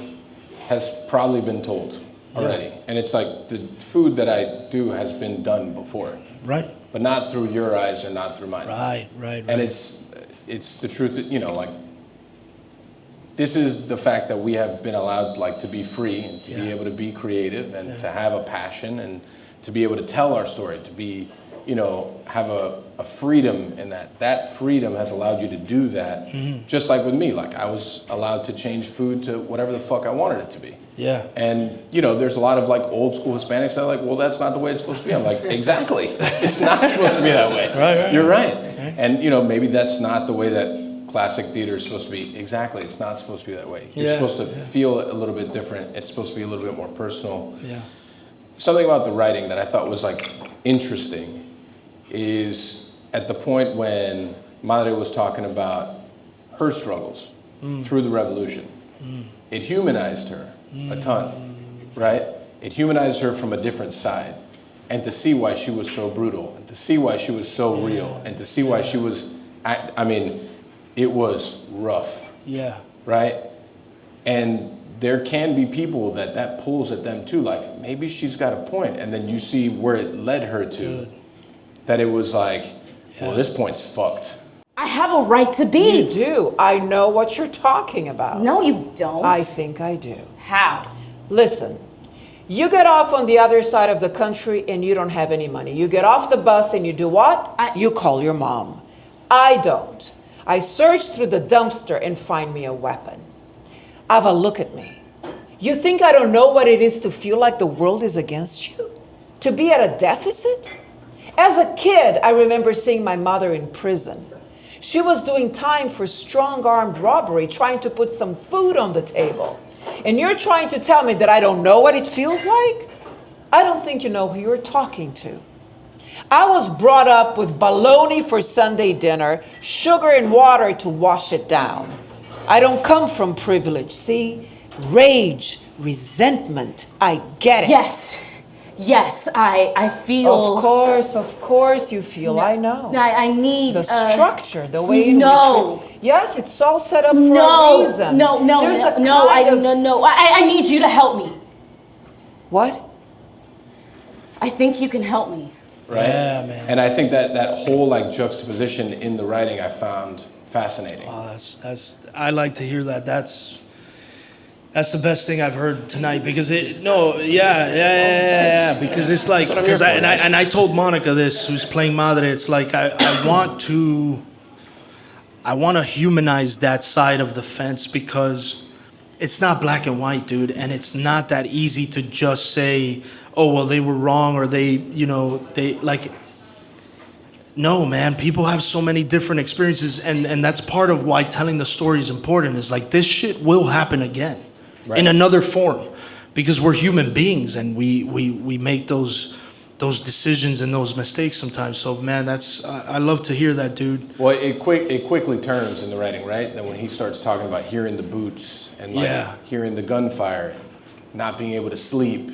has probably been told already. And it's like the food that I do has been done before. Right. But not through your eyes or not through mine. Right. And it's the truth that, you know, like, this is the fact that we have been allowed, like, to be free and to be able to be creative and to have a passion and to be able to tell our story, to be, you know, have a freedom in that. That freedom has allowed you to do that. Just like with me, like, I was allowed to change food to whatever the fuck I wanted it to be. Yeah. And, you know, there's a lot of, like, old school Hispanics that are like, well, that's not the way it's supposed to be. I'm like, exactly. It's not supposed to be that way. Right. You're right. And, you know, maybe that's not the way that classic theater is supposed to be. Exactly. It's not supposed to be that way. You're supposed to feel a little bit different. It's supposed to be a little bit more personal. Yeah. Something about the writing that I thought was, like, interesting is at the point when Madre was talking about her struggles through the revolution. It humanized her a ton, right? It humanized her from a different side. And to see why she was so brutal, and to see why she was so real, and to see why she was, I mean, it was rough. Yeah. Right? And there can be people that pulls at them too, like, maybe she's got a point, and then you see where it led her to. Dude. That it was like, well, this point's fucked. I have a right to be. You do. I know what you're talking about. No, you don't. I think I do. How? Listen, you get off on the other side of the country and you don't have any money. You get off the bus and you do what? You call your mom. I don't. I search through the dumpster and find me a weapon. Ava, look at me. You think I don't know what it is to feel like the world is against you? To be at a deficit? As a kid, I remember seeing my mother in prison. She was doing time for strong-armed robbery, trying to put some food on the table. And you're trying to tell me that I don't know what it feels like? I don't think you know who you're talking to. I was brought up with bologna for Sunday dinner, sugar and water to wash it down. I don't come from privilege, see? Rage, resentment, I get it. Yes, I feel... Of course you feel, I know. I need... The structure, the way in which... Yes, it's all set up for a reason. I need you to help me. What? I think you can help me. Right? Yeah, man. And I think that whole, like, juxtaposition in the writing I found fascinating. Oh, that's I like to hear that. That's the best thing I've heard tonight because because it's like because I told Monica this, who's playing Madre. It's like I want to humanize that side of the fence because it's not black and white, dude, and it's not that easy to just say, oh well, they were wrong or they like. No, man, people have so many different experiences, and that's part of why telling the story is important. Is like this shit will happen again. Right. In another form, because we're human beings and we make those decisions and those mistakes sometimes. So man, I love to hear that, dude. Well, it quickly turns in the writing, right? Then when he starts talking about hearing the boots and like hearing the gunfire, not being able to sleep,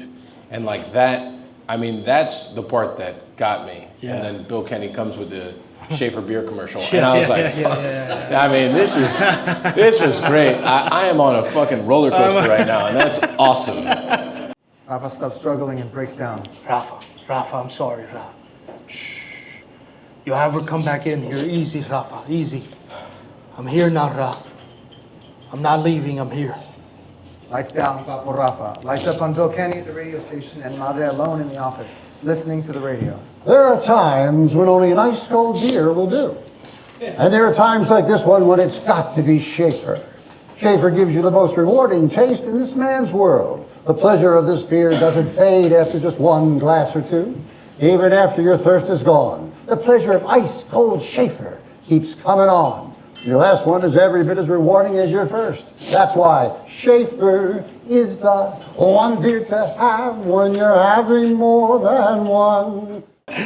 and like that. I mean, that's the part that got me. Yeah. And then Bill Kenny comes with the Schaefer beer commercial, and I was like, fuck. I mean, this was great. I am on a fucking roller coaster right now, and that's awesome. Rafa stops struggling and breaks down. Rafa, I'm sorry, Rafa. Shh. You have her come back in here. Easy, Rafa, easy. I'm here now, Rafa. I'm not leaving, I'm here. Lights down, Papo Rafa. Lights up on Bill Kenny at the radio station and Madre alone in the office, listening to the radio. There are times when only an ice cold beer will do. And there are times like this one when it's got to be Schaefer. Schaefer gives you the most rewarding taste in this man's world. The pleasure of this beer doesn't fade after just one glass or two. Even after your thirst is gone, the pleasure of ice cold Schaefer keeps coming on. Your last one is every bit as rewarding as your first. That's why Schaefer is the one beer to have when you're having more than one.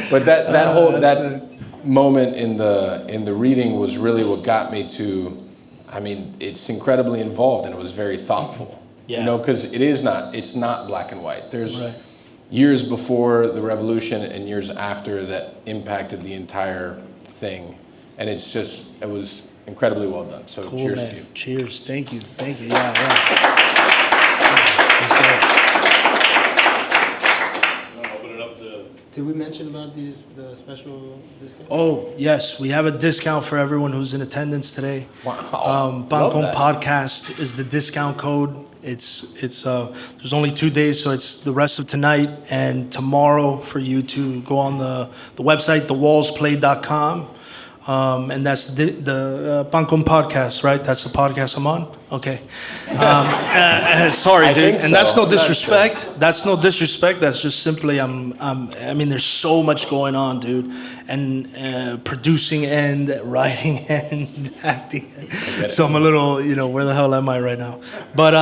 But that moment in the reading was really what got me to I mean, it's incredibly involved and it was very thoughtful. Yeah. You know, because it's not black and white. There's Right. years before the revolution and years after that impacted the entire thing. And it was incredibly well done. So Cool, cheers man. to you. Cheers. Thank you. Yeah. Did we mention about the special discount? Oh, yes, we have a discount for everyone who's in attendance today. Wow. Bancom Love that. Podcast is the discount code. It's there's only 2 days, so it's the rest of tonight and tomorrow for you to go on the website, thewallsplay.com. And that's the Bancom Podcast, right? That's the podcast I'm on? Okay. Sorry, I dude. think And that's so. no I'm not disrespect. That's no disrespect. That's just simply I mean, there's so much going on, dude. And producing and writing and acting. So I'm a little, where the hell am I right now? But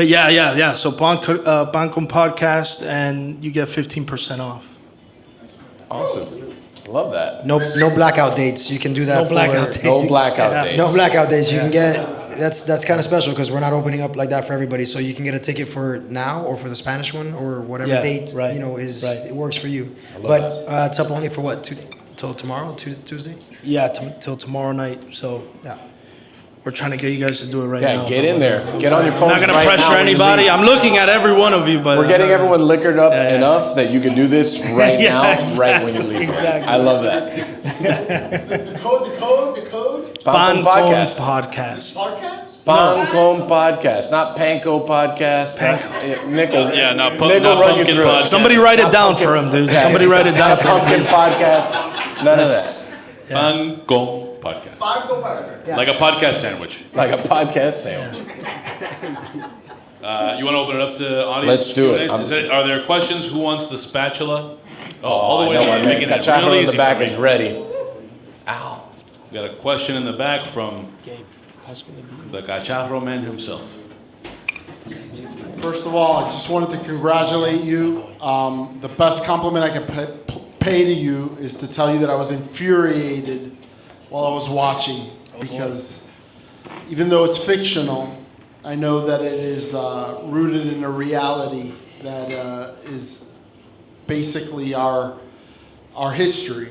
yeah. So Bancom Podcast, and you get 15% off. Awesome. Love that. No blackout dates. You can do that. No blackout dates. No blackout dates. No blackout days. You can get. That's kind of special because we're not opening up like that for everybody. So you can get a ticket for now or for the Spanish one or whatever date right, is right. it works for you. love But it's up only for what? Till tomorrow, Tuesday. Yeah, till tomorrow night. So Yeah. we're trying to get you guys to do it right now. Yeah, get in there. Get on your phone. I'm not gonna pressure anybody. I'm looking at every one of you, but We're getting everyone liquored up Yeah. enough that you can do this right Yeah, now, exactly, right when you leave. exactly. I love that. The code. Bancom Podcast. Podcast. Bancom Podcast, not Panko Podcast. Nickel. Yeah, not Nickel not run you Pumpkin through it. Podcast. Somebody write it Not down pumpkin. for him, dude. Yeah. Somebody write it down Not a for him, Pumpkin please. Podcast. None of that. Bancom Podcast. Like a podcast sandwich. Like a podcast sandwich. You want to open it up to audience? Let's do it. Q&As? Are there questions? Who wants the spatula? All the I way know to my man. making it Cachorro real in easy the back for me. is ready. Ow. We got a question in the back from the Cacharro man himself. First of all, I just wanted to congratulate you. The best compliment I can pay to you is to tell you that I was infuriated while I was watching, because even though it's fictional, I know that it is rooted in a reality that is basically our history.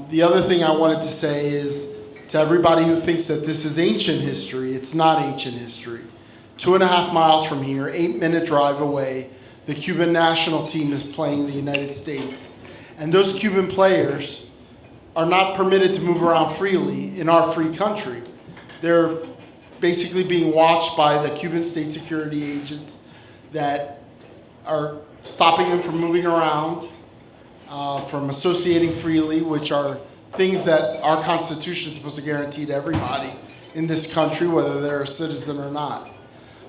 The other thing I wanted to say is to everybody who thinks that this is ancient history, it's not ancient history. 2.5 miles from here, 8-minute drive away, the Cuban national team is playing the United States. And those Cuban players are not permitted to move around freely in our free country. They're basically being watched by the Cuban state security agents that are stopping them from moving around, from associating freely, which are things that our Constitution is supposed to guarantee to everybody in this country, whether they're a citizen or not.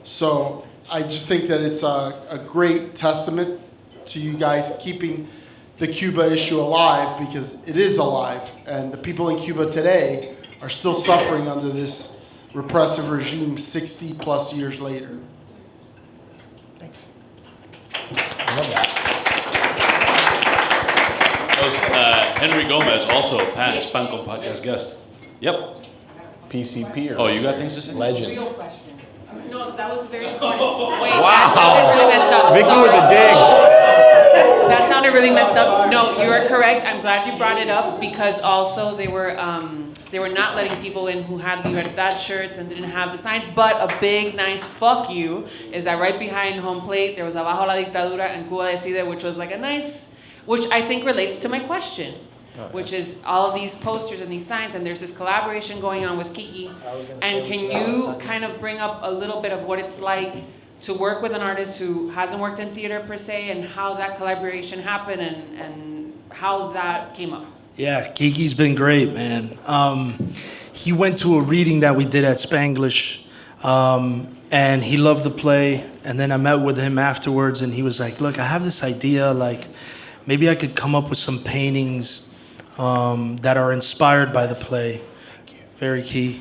So I just think that it's a great testament to you guys keeping the Cuba issue alive, because it is alive, and the people in Cuba today are still suffering under this repressive regime 60 plus years later. Thanks. I love that. That was Henry Gomez, also past Bancom Podcast guest. Yep. PCP or Oh, you got things to say? Legend. No, that was very important. Wait, Wow. that sounded really messed up. Vicky Sorry. with the dig. That sounded really messed up. No, you are correct. I'm glad you brought it up, because also they were not letting people in who had Libertad shirts and didn't have the signs. But a big, nice fuck you is that right behind home plate there was Abajo la Dictadura and Cuba Decide, which was like a nice, which I think relates to my question. Which is all of these posters and these signs, and there's this collaboration going on with Kiki. And can you kind of bring up a little bit of what it's like to work with an artist who hasn't worked in theater per se, and how that collaboration happened and how that came up? Yeah, Kiki's been great, man. He went to a reading that we did at Spanglish, and he loved the play. And then I met with him afterwards, and he was like, "Look, I have this idea. Like, maybe I could come up with some paintings that are inspired by the play." Very key.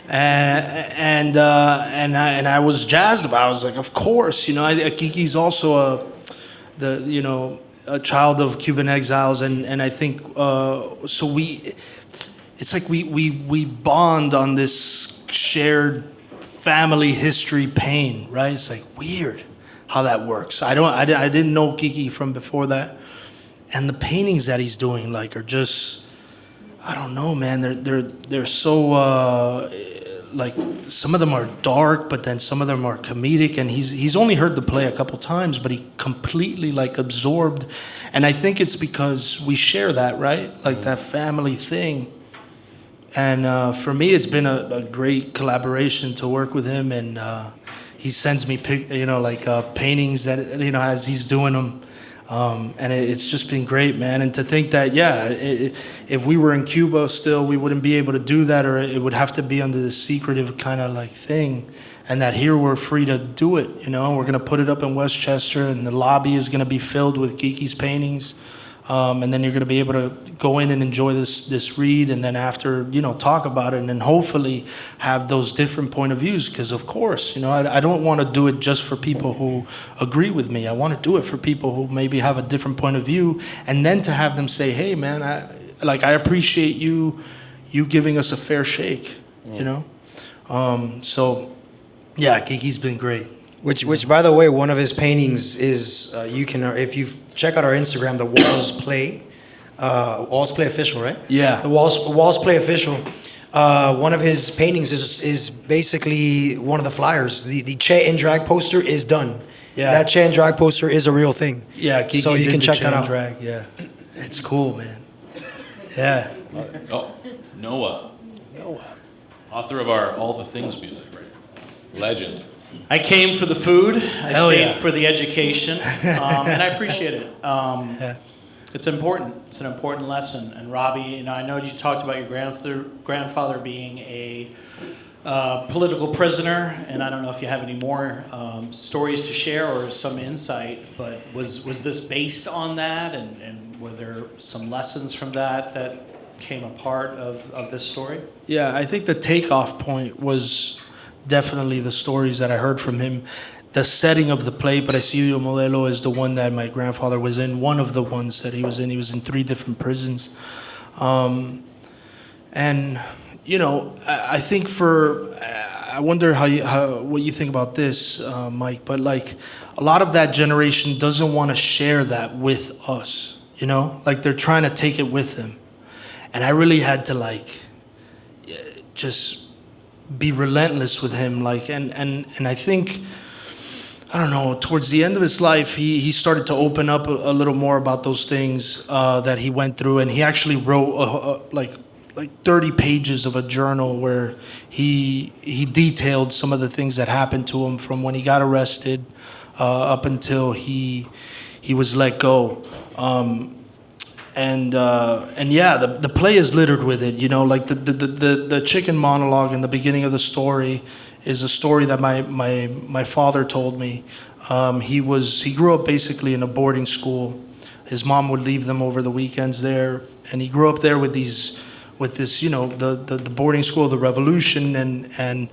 And I was jazzed about it. I was like, of course, Kiki's also a child of Cuban exiles, and I think so it's like we bond on this shared family history pain, right? It's like weird how that works. I didn't know Kiki from before that, and the paintings that he's doing like are just, I don't know, man. They're so like, some of them are dark, but then some of them are comedic. And he's only heard the play a couple times, but he completely like absorbed. And I think it's because we share that, right? Like that family thing. And for me, it's been a great collaboration to work with him. And he sends me paintings that, as he's doing them. And it's just been great, man. And to think that, if we were in Cuba still, we wouldn't be able to do that, or it would have to be under the secretive kind of like thing. And that here we're free to do it, We're going to put it up in Westchester, and the lobby is going to be filled with Kiki's paintings. And then you're going to be able to go in and enjoy this read, and then after, talk about it, and then hopefully have those different point of views. Because of course, I don't want to do it just for people who agree with me. I want to do it for people who maybe have a different point of view, and then to have them say, "Hey, man, I appreciate you giving us a fair shake," So, yeah, Kiki's been great. Which, by the way, one of his paintings is you can, if you check out our Instagram, the Walls Play Official, right? Yeah. The Walls Play Official. One of his paintings is basically one of the flyers. The Che and Drag poster is done. Yeah. That Che and Drag poster is a real thing. Yeah, Kiki so you did can the check Che that and out. Drag, yeah. It's cool, man. Yeah. Oh, Noah. Author of our All the Things music, right? Legend. I came for the food. I Hell stayed yeah. for the education, and I appreciate it. It's important. It's an important lesson. And Robby, I know you talked about your grandfather being a political prisoner, and I don't know if you have any more stories to share or some insight. But was this based on that, and were there some lessons from that came a part of this story? Yeah, I think the takeoff point was definitely the stories that I heard from him. The setting of the play, Presidio Modelo, is the one that my grandfather was in, one of the ones that he was in. He was in 3 different prisons. And, I think I wonder what you think about this, Mike, but like a lot of that generation doesn't want to share that with us, like they're trying to take it with them. And I really had to just be relentless with him, and I think, I don't know, towards the end of his life, he started to open up a little more about those things that he went through, and he actually wrote like 30 pages of a journal where he detailed some of the things that happened to him from when he got arrested up until he was let go. And yeah, the play is littered with it, like the chicken monologue in the beginning of the story is a story that my father told me. He grew up basically in a boarding school. His mom would leave them over the weekends there, and he grew up there with this, the boarding school of the revolution, and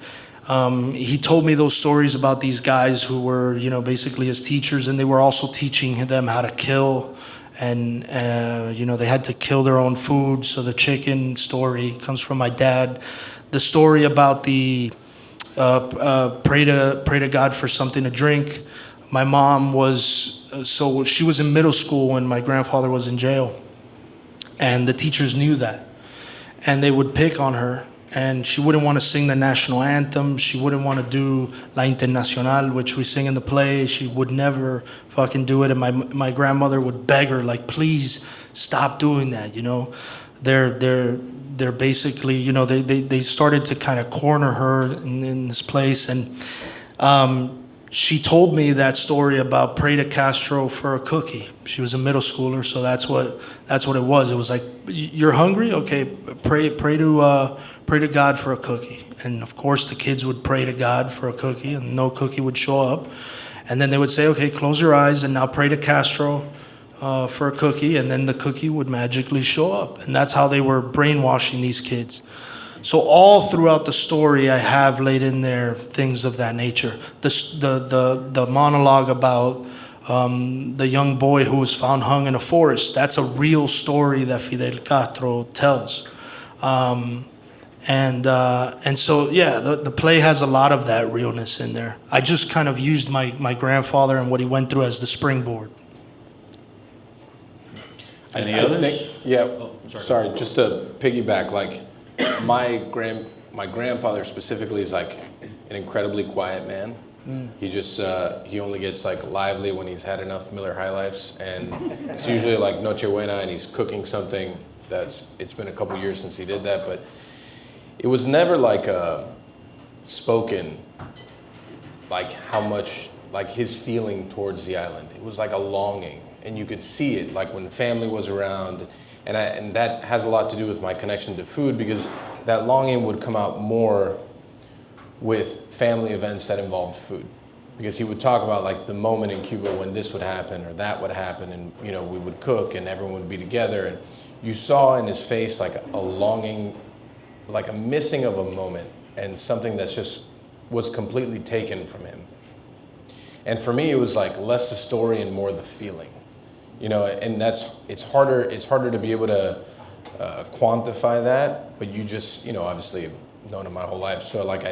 he told me those stories about these guys who were, basically his teachers, and they were also teaching them how to kill. And, they had to kill their own food. So the chicken story comes from my dad. The story about the pray to God for something to drink. My mom she was in middle school when my grandfather was in jail. And the teachers knew that. And they would pick on her. And she wouldn't want to sing the national anthem. She wouldn't want to do La Internacional, which we sing in the play. She would never fucking do it. And my grandmother would beg her, please stop doing that. They're basically, they started to kind of corner her in this place. And she told me that story about pray to Castro for a cookie. She was a middle schooler, so that's what it was. It was like, you're hungry? Okay, pray to God for a cookie. And of course the kids would pray to God for a cookie, and no cookie would show up. And then they would say, okay, close your eyes and now pray to Castro for a cookie, and then the cookie would magically show up. And that's how they were brainwashing these kids. So all throughout the story, I have laid in there things of that nature. The monologue about the young boy who was found hung in a forest, that's a real story that Fidel Castro tells. And so, yeah, the play has a lot of that realness in there. I just kind of used my grandfather and what he went through as the springboard. Any others? Sorry, just to piggyback, like my grandfather specifically is like an incredibly quiet man. He just he only gets like lively when he's had enough Miller High Lifes, and it's usually like Noche Buena, and he's cooking something it's been a couple years since he did that, but it was never like spoken, like how much, like his feeling towards the island. It was like a longing, and you could see it, like when family was around, and that has a lot to do with my connection to food, because that longing would come out more with family events that involved food. Because he would talk about like the moment in Cuba when this would happen or that would happen, and you know, we would cook and everyone would be together, and you saw in his face like a longing, like a missing of a moment, and something that's just was completely taken from him. And for me, it was like less the story and more the feeling, you know. And it's harder to be able to quantify that, but you just, you know, obviously have known him my whole life, so like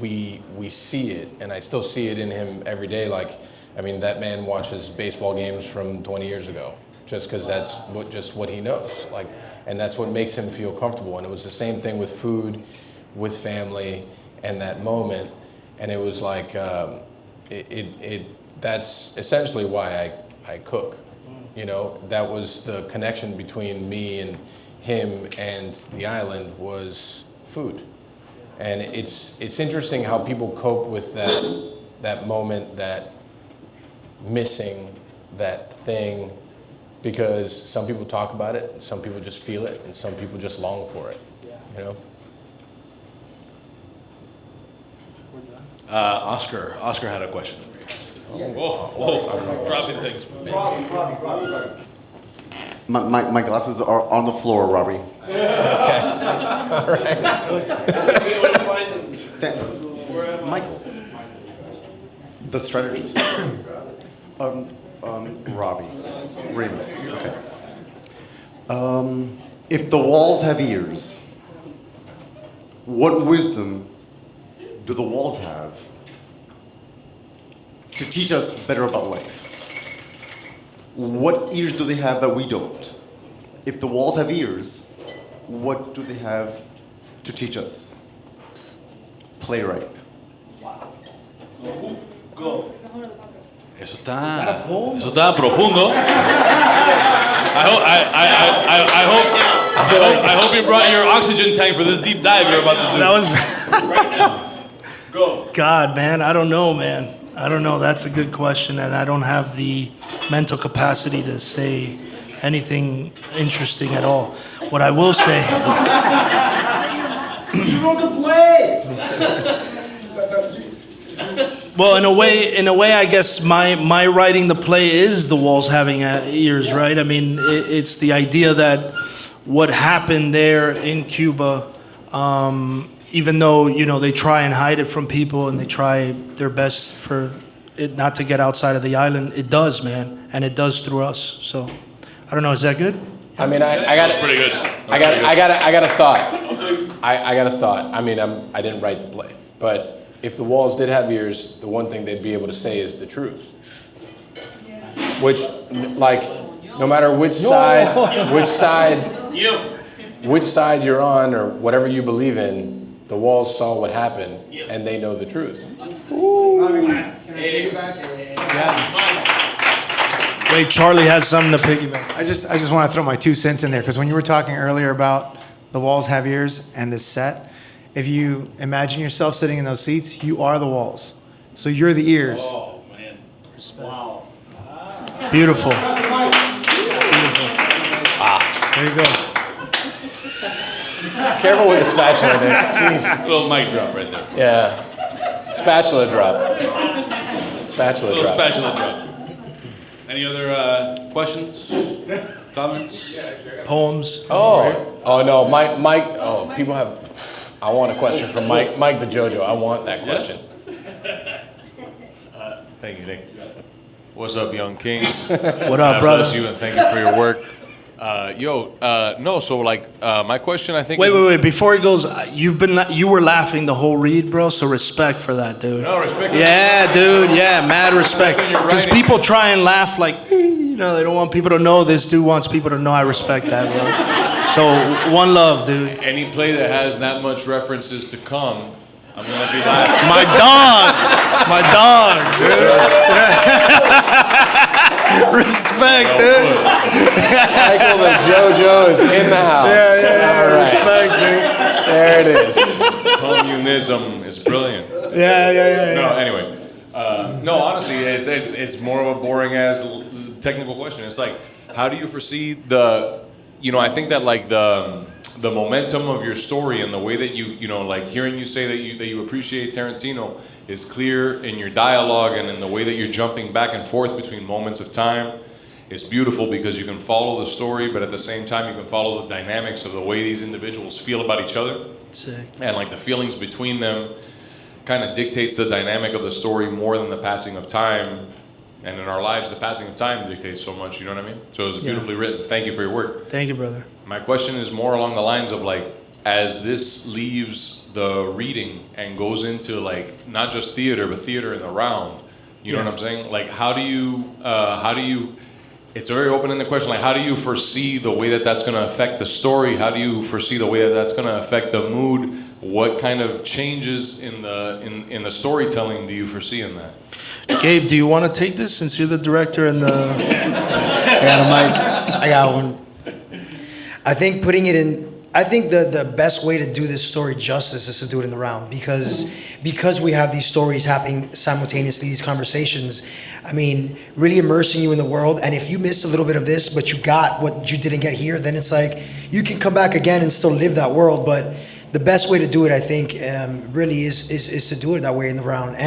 we see it, and I still see it in him every day. Like, I mean, that man watches baseball games from 20 years ago, just because that's what he knows. Like, and that's what makes him feel comfortable. And it was the same thing with food, with family, and that moment. And it was like, that's essentially why I cook. You know, that was the connection between me and him and the island was food. And it's interesting how people cope with that moment, that missing, that thing, because some people talk about it, some people just feel it, and some people just long for it, you know? Oscar had a question. Whoa, dropping things. My glasses are on the floor, Robbie. Okay. All right. Michael, the strategist. Robby Ramos. Okay. If the walls have ears, what wisdom do the walls have to teach us better about life? What ears do they have that we don't? If the walls have ears, what do they have to teach us? Playwright. Wow. Go. Eso está profundo. I hope you brought your oxygen tank for this deep dive you're about to do. That was right now. Go. God, man. I don't know, man. I don't know. That's a good question, and I don't have the mental capacity to say anything interesting at all. What I will say. You wrote the play. Well, in a way, I guess my writing the play is the walls having ears, right? I mean, it's the idea that what happened there in Cuba, even though, you know, they try and hide it from people and they try their best for it not to get outside of the island, it does, man, and it does through us. So, I don't know, is that good? I mean, I got pretty good. I got a thought. I got a thought. I mean, I didn't write the play, but if the walls did have ears, the one thing they'd be able to say is the truth. Which, like, no matter which side you're on or whatever you believe in, the walls saw what happened and they know the truth. Wait, Charlie has something to piggyback. I just want to throw my 2 cents in there, because when you were talking earlier about the walls have ears and this set, if you imagine yourself sitting in those seats, you are the walls. So you're the ears. Oh, man. Wow. Beautiful. There you go. Careful with the spatula there. Jeez. Little mic drop right there. Yeah. Spatula drop. Spatula Little drop. spatula drop. Any other questions? Comments? Poems. Oh no, Mike. Oh, people have. I want a question from Mike the JoJo. I want that question. Thank you, Nick. What's up, young kings? What up, God brother? bless you and thank you for your work. No. So my question, I think. Wait. Before he goes, you were laughing the whole read, bro. So respect for that, dude. No, respect. Yeah, dude. Yeah, mad respect. Because people try and laugh like, they don't want people to know. This dude wants people to know. I respect that, bro. So one love, dude. Any play that has that much references to come, I'm gonna be laughing. My dog, dude. Respect, dude. Michael the JoJo is in the house. Yeah. All right. Respect, dude. There it is. Communism is brilliant. Yeah. No, anyway. No, honestly, it's more of a boring ass technical question. It's like, how do you foresee the, I think that like the momentum of your story and the way that you like hearing you say that you appreciate Tarantino is clear in your dialogue and in the way that you're jumping back and forth between moments of time. It's beautiful because you can follow the story, but at the same time you can follow the dynamics of the way these individuals feel about each other. Sick. And like the feelings between them kind of dictates the dynamic of the story more than the passing of time. And in our lives, the passing of time dictates so much, you know what I mean? So it was beautifully written. Thank you for your work. Thank you, brother. My question is more along the lines of like, as this leaves the reading and goes into like, not just theater, but theater in the round, you know what I'm saying? Like, how do you, it's a very open-ended question, like how do you foresee the way that that's gonna affect the story? How do you foresee the way that that's gonna affect the mood? What kind of changes in the storytelling do you foresee in that? Gabe, do you want to take this since you're the director and the... I got a mic. I got one. I think putting it in, I think the best way to do this story justice is to do it in the round because we have these stories happening simultaneously, these conversations. I mean, really immersing you in the world. And if you missed a little bit of this, but you got what you didn't get here, then it's like you can come back again and still live that world. But the best way to do it, I think, really is to do it that way in the round.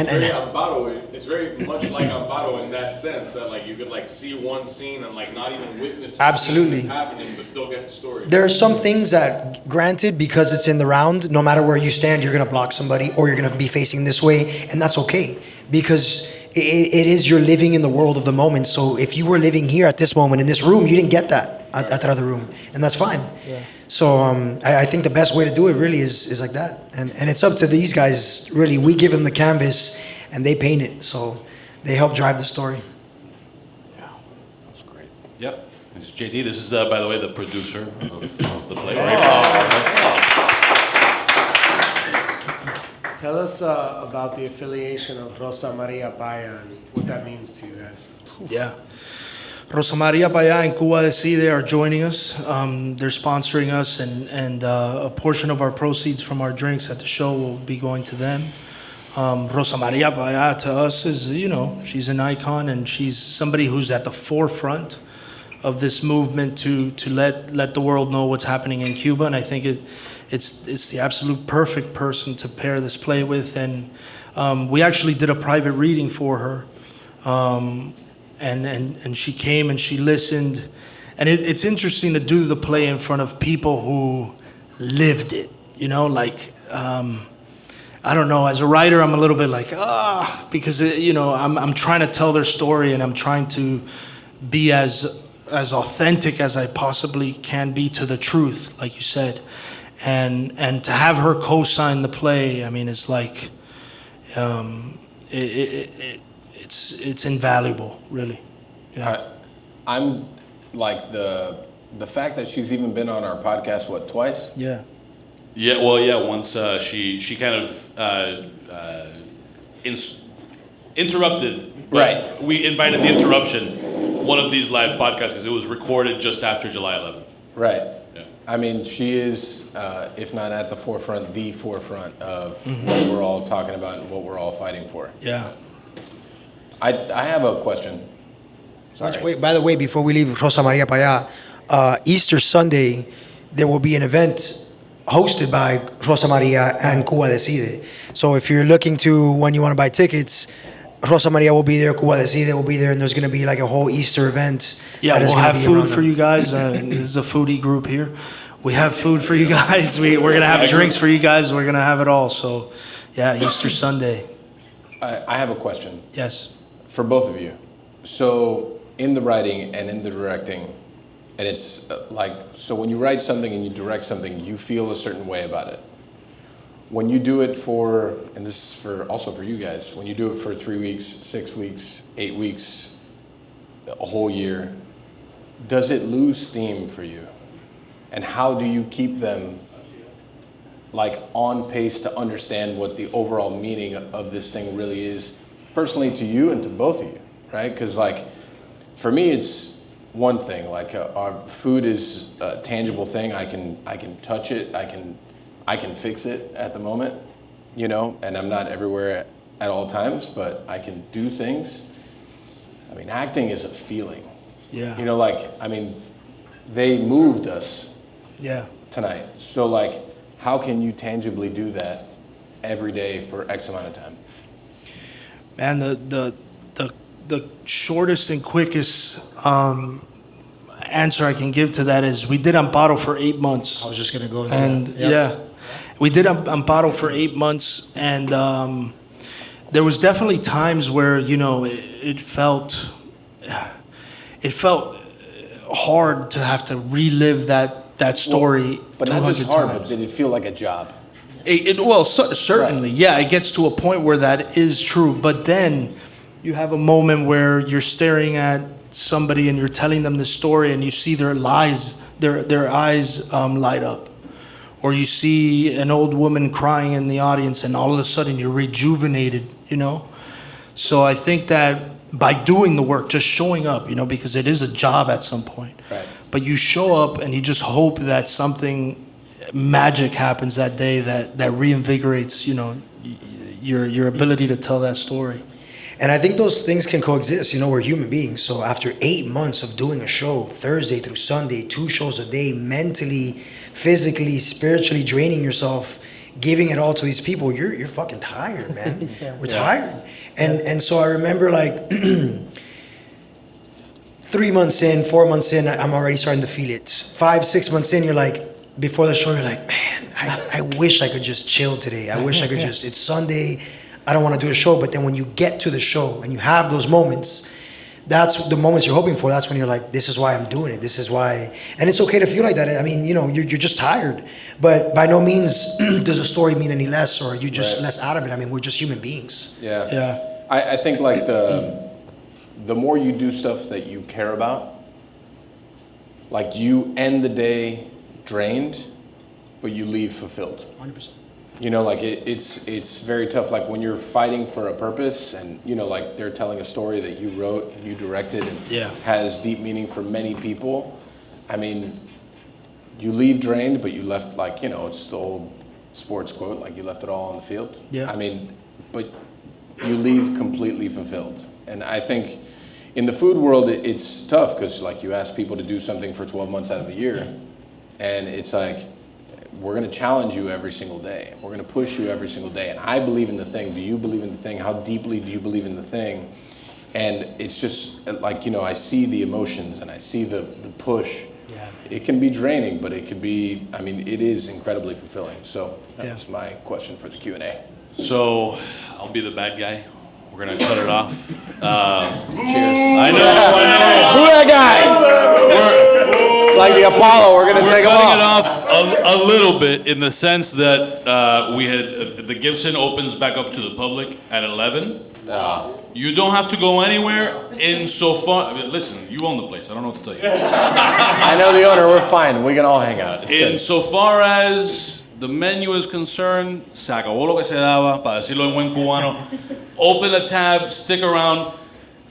It's very much like Amparo in that sense that like you could like see one scene and like not even witness Absolutely. what's happening, but still get the story. There are some things that, granted, because it's in the round, no matter where you stand, you're gonna block somebody or you're gonna be facing this way, and that's okay because it is you're living in the world of the moment. So if you were living here at this moment in this room, you didn't get that at that other room, and that's fine. Yeah. So I think the best way to do it really is like that, and it's up to these guys. Really, we give them the canvas and they paint it, so they help drive the story. Yeah, that's great. Yep, this is JD. This is by the way the producer of the play. Tell us about the affiliation of Rosa Maria Paya and what that means to you guys. Yeah. Rosa Maria Paya and Cuba Decide are joining us. They're sponsoring us, and a portion of our proceeds from our drinks at the show will be going to them. Rosa Maria Paya to us is, she's an icon, and she's somebody who's at the forefront of this movement to let the world know what's happening in Cuba. And I think it's the absolute perfect person to pair this play with. And we actually did a private reading for her. And she came and she listened. And it's interesting to do the play in front of people who lived it, I don't know, as a writer, I'm a little bit like, because, I'm trying to tell their story and I'm trying to be as authentic as I possibly can be to the truth, like you said. And to have her co-sign the play, I mean, it's like, it's invaluable, really. Yeah. I'm like the fact that she's even been on our podcast, twice? Yeah. Yeah, well, yeah. Once she kind of interrupted. Right. We invited the interruption, one of these live podcasts, because it was recorded just after July 11th. Right. Yeah. I mean, she is, if not at the forefront of what we're all talking about and what we're all fighting for. Yeah. I have a question. Sorry. Wait, by the way, before we leave Rosa Maria Paya, Easter Sunday, there will be an event hosted by Rosa Maria and Cuba Decide. So if you're looking to, when you want to buy tickets, Rosa Maria will be there, Cuba Decide will be there, and there's going to be like a whole Easter event. Yeah, we'll have food for you guys. This is a foodie group here. We have food for you guys. We're going to have drinks for you guys. We're going to have it all. So, yeah, Easter Sunday. I have a question. Yes. For both of you. So, in the writing and in the directing, And it's like, so when you write something and you direct something, you feel a certain way about it. When you do it for, and this is for also for you guys, when you do it for 3 weeks, 6 weeks, 8 weeks, a whole year, does it lose steam for you? And how do you keep them like on pace to understand what the overall meaning of this thing really is, personally to you and to both of you, right? Because like, for me, it's one thing. Like our food is a tangible thing. I can touch it. I can fix it at the moment, you know. And I'm not everywhere at all times, but I can do things. I mean, acting is a feeling. Yeah. You know, like, I mean, they moved us. Yeah. Tonight. So like, how can you tangibly do that every day for X amount of time? Man, the shortest and quickest answer I can give to that is we did Amparo for 8 months. I was just gonna go into and that. Yep. Yeah, we did Amparo for 8 months, and there was definitely times where, you know, it felt hard to have to relive that story. Well, but not just 200 hard, times. but did it feel like a job? Certainly, right. Yeah, it gets to a point where that is true. But then you have a moment where you're staring at somebody and you're telling them the story, and you see their eyes light up, or you see an old woman crying in the audience, and all of a sudden you're rejuvenated. You know, so I think that by doing the work, just showing up, you know, because it is a job at some point. Right. But you show up and you just hope that something magic happens that day that reinvigorates, you know, your ability to tell that story. And I think those things can coexist. You know, we're human beings. So after 8 months of doing a show, Thursday through Sunday, 2 shows a day, mentally, physically, spiritually draining yourself, giving it all to these people, you're fucking tired, man. We're tired. And so I remember like 3 months in, 4 months in, I'm already starting to feel it. 5, 6 months in, you're like, before the show, you're like, man, I wish I could just chill today. I wish I could just, it's Sunday, I don't want to do a show. But then when you get to the show and you have those moments, that's the moments you're hoping for. That's when you're like, this is why I'm doing it. This is why. And it's okay to feel like that. I mean, you know, you're just tired. But by no means does a story mean any less, or are you just less out of it. I mean, we're just human beings. Yeah. Yeah. I think like the more you do stuff that you care about, like you end the day drained, but you leave fulfilled. 100%. You know, like it's very tough. Like when you're fighting for a purpose, and you know, like they're telling a story that you wrote, you directed, and has deep meaning for many people. I mean, you leave drained, but you left, like, you know, it's the old sports quote, like you left it all on the field. Yeah. I mean, but you leave completely fulfilled. And I think in the food world, it's tough because like you ask people to do something for 12 months out of a year, and it's like, we're going to challenge you every single day. We're going to push you every single day. And I believe in the thing. Do you believe in the thing? How deeply do you believe in the thing? And it's just like, you know, I see the emotions and I see the push. Yeah. It can be draining, but it can be, I mean, it is incredibly fulfilling. So that was my question for the Q&A. So I'll be the bad guy. We're going to cut it off. Cheers. I know. Who that guy? It's like the Apollo. We're going to take him cutting off. it off a little bit in the sense that we had the Gibson opens back up to the public at 11. You don't have to go anywhere insofar. I mean, listen, you own the place. I don't know what to tell you. I know the owner. We're fine. We can all hang out. It's good. Insofar as the menu is concerned, se acabó lo que se daba, para decirlo en buen cubano. Open a tab, stick around.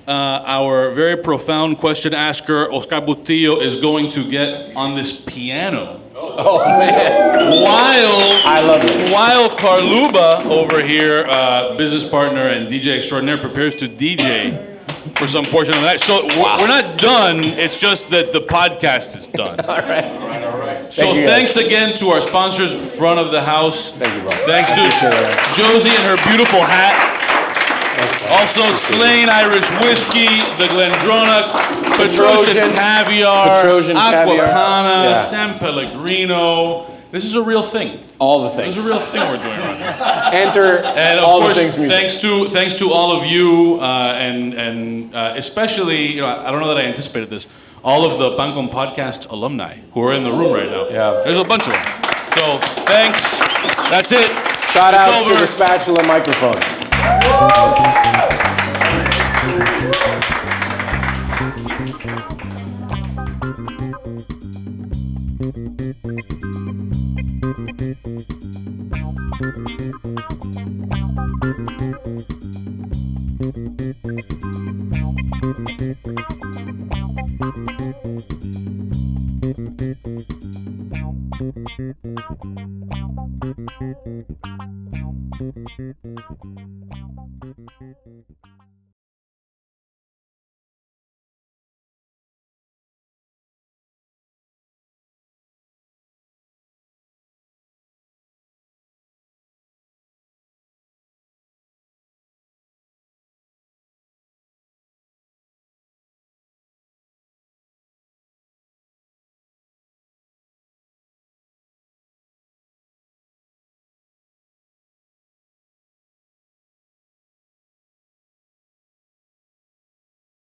Our very profound question asker, Oscar Bustillo, is going to get on this piano. Oh, man. While Carluba over here, business partner and DJ extraordinaire, prepares to DJ for some portion of that. So we're not done. It's just that the podcast is done. All right. So thanks again to our sponsors, front of the house. Thank you, bro. Thanks to Josie and her beautiful hat. Also, Slain Irish Whiskey, the Glendronach, Petrosian Caviar, Aquapana, San Pellegrino. This is a real thing. All the things. This is a real thing we're doing around here. Enter and of all course, the things music. Thanks to all of you, and especially, you know, I don't know that I anticipated this, all of the Pancom Podcast alumni who are in the room right now. Yeah. There's a bunch of them. So thanks. That's it. Shout It's out over. to the spatula microphone.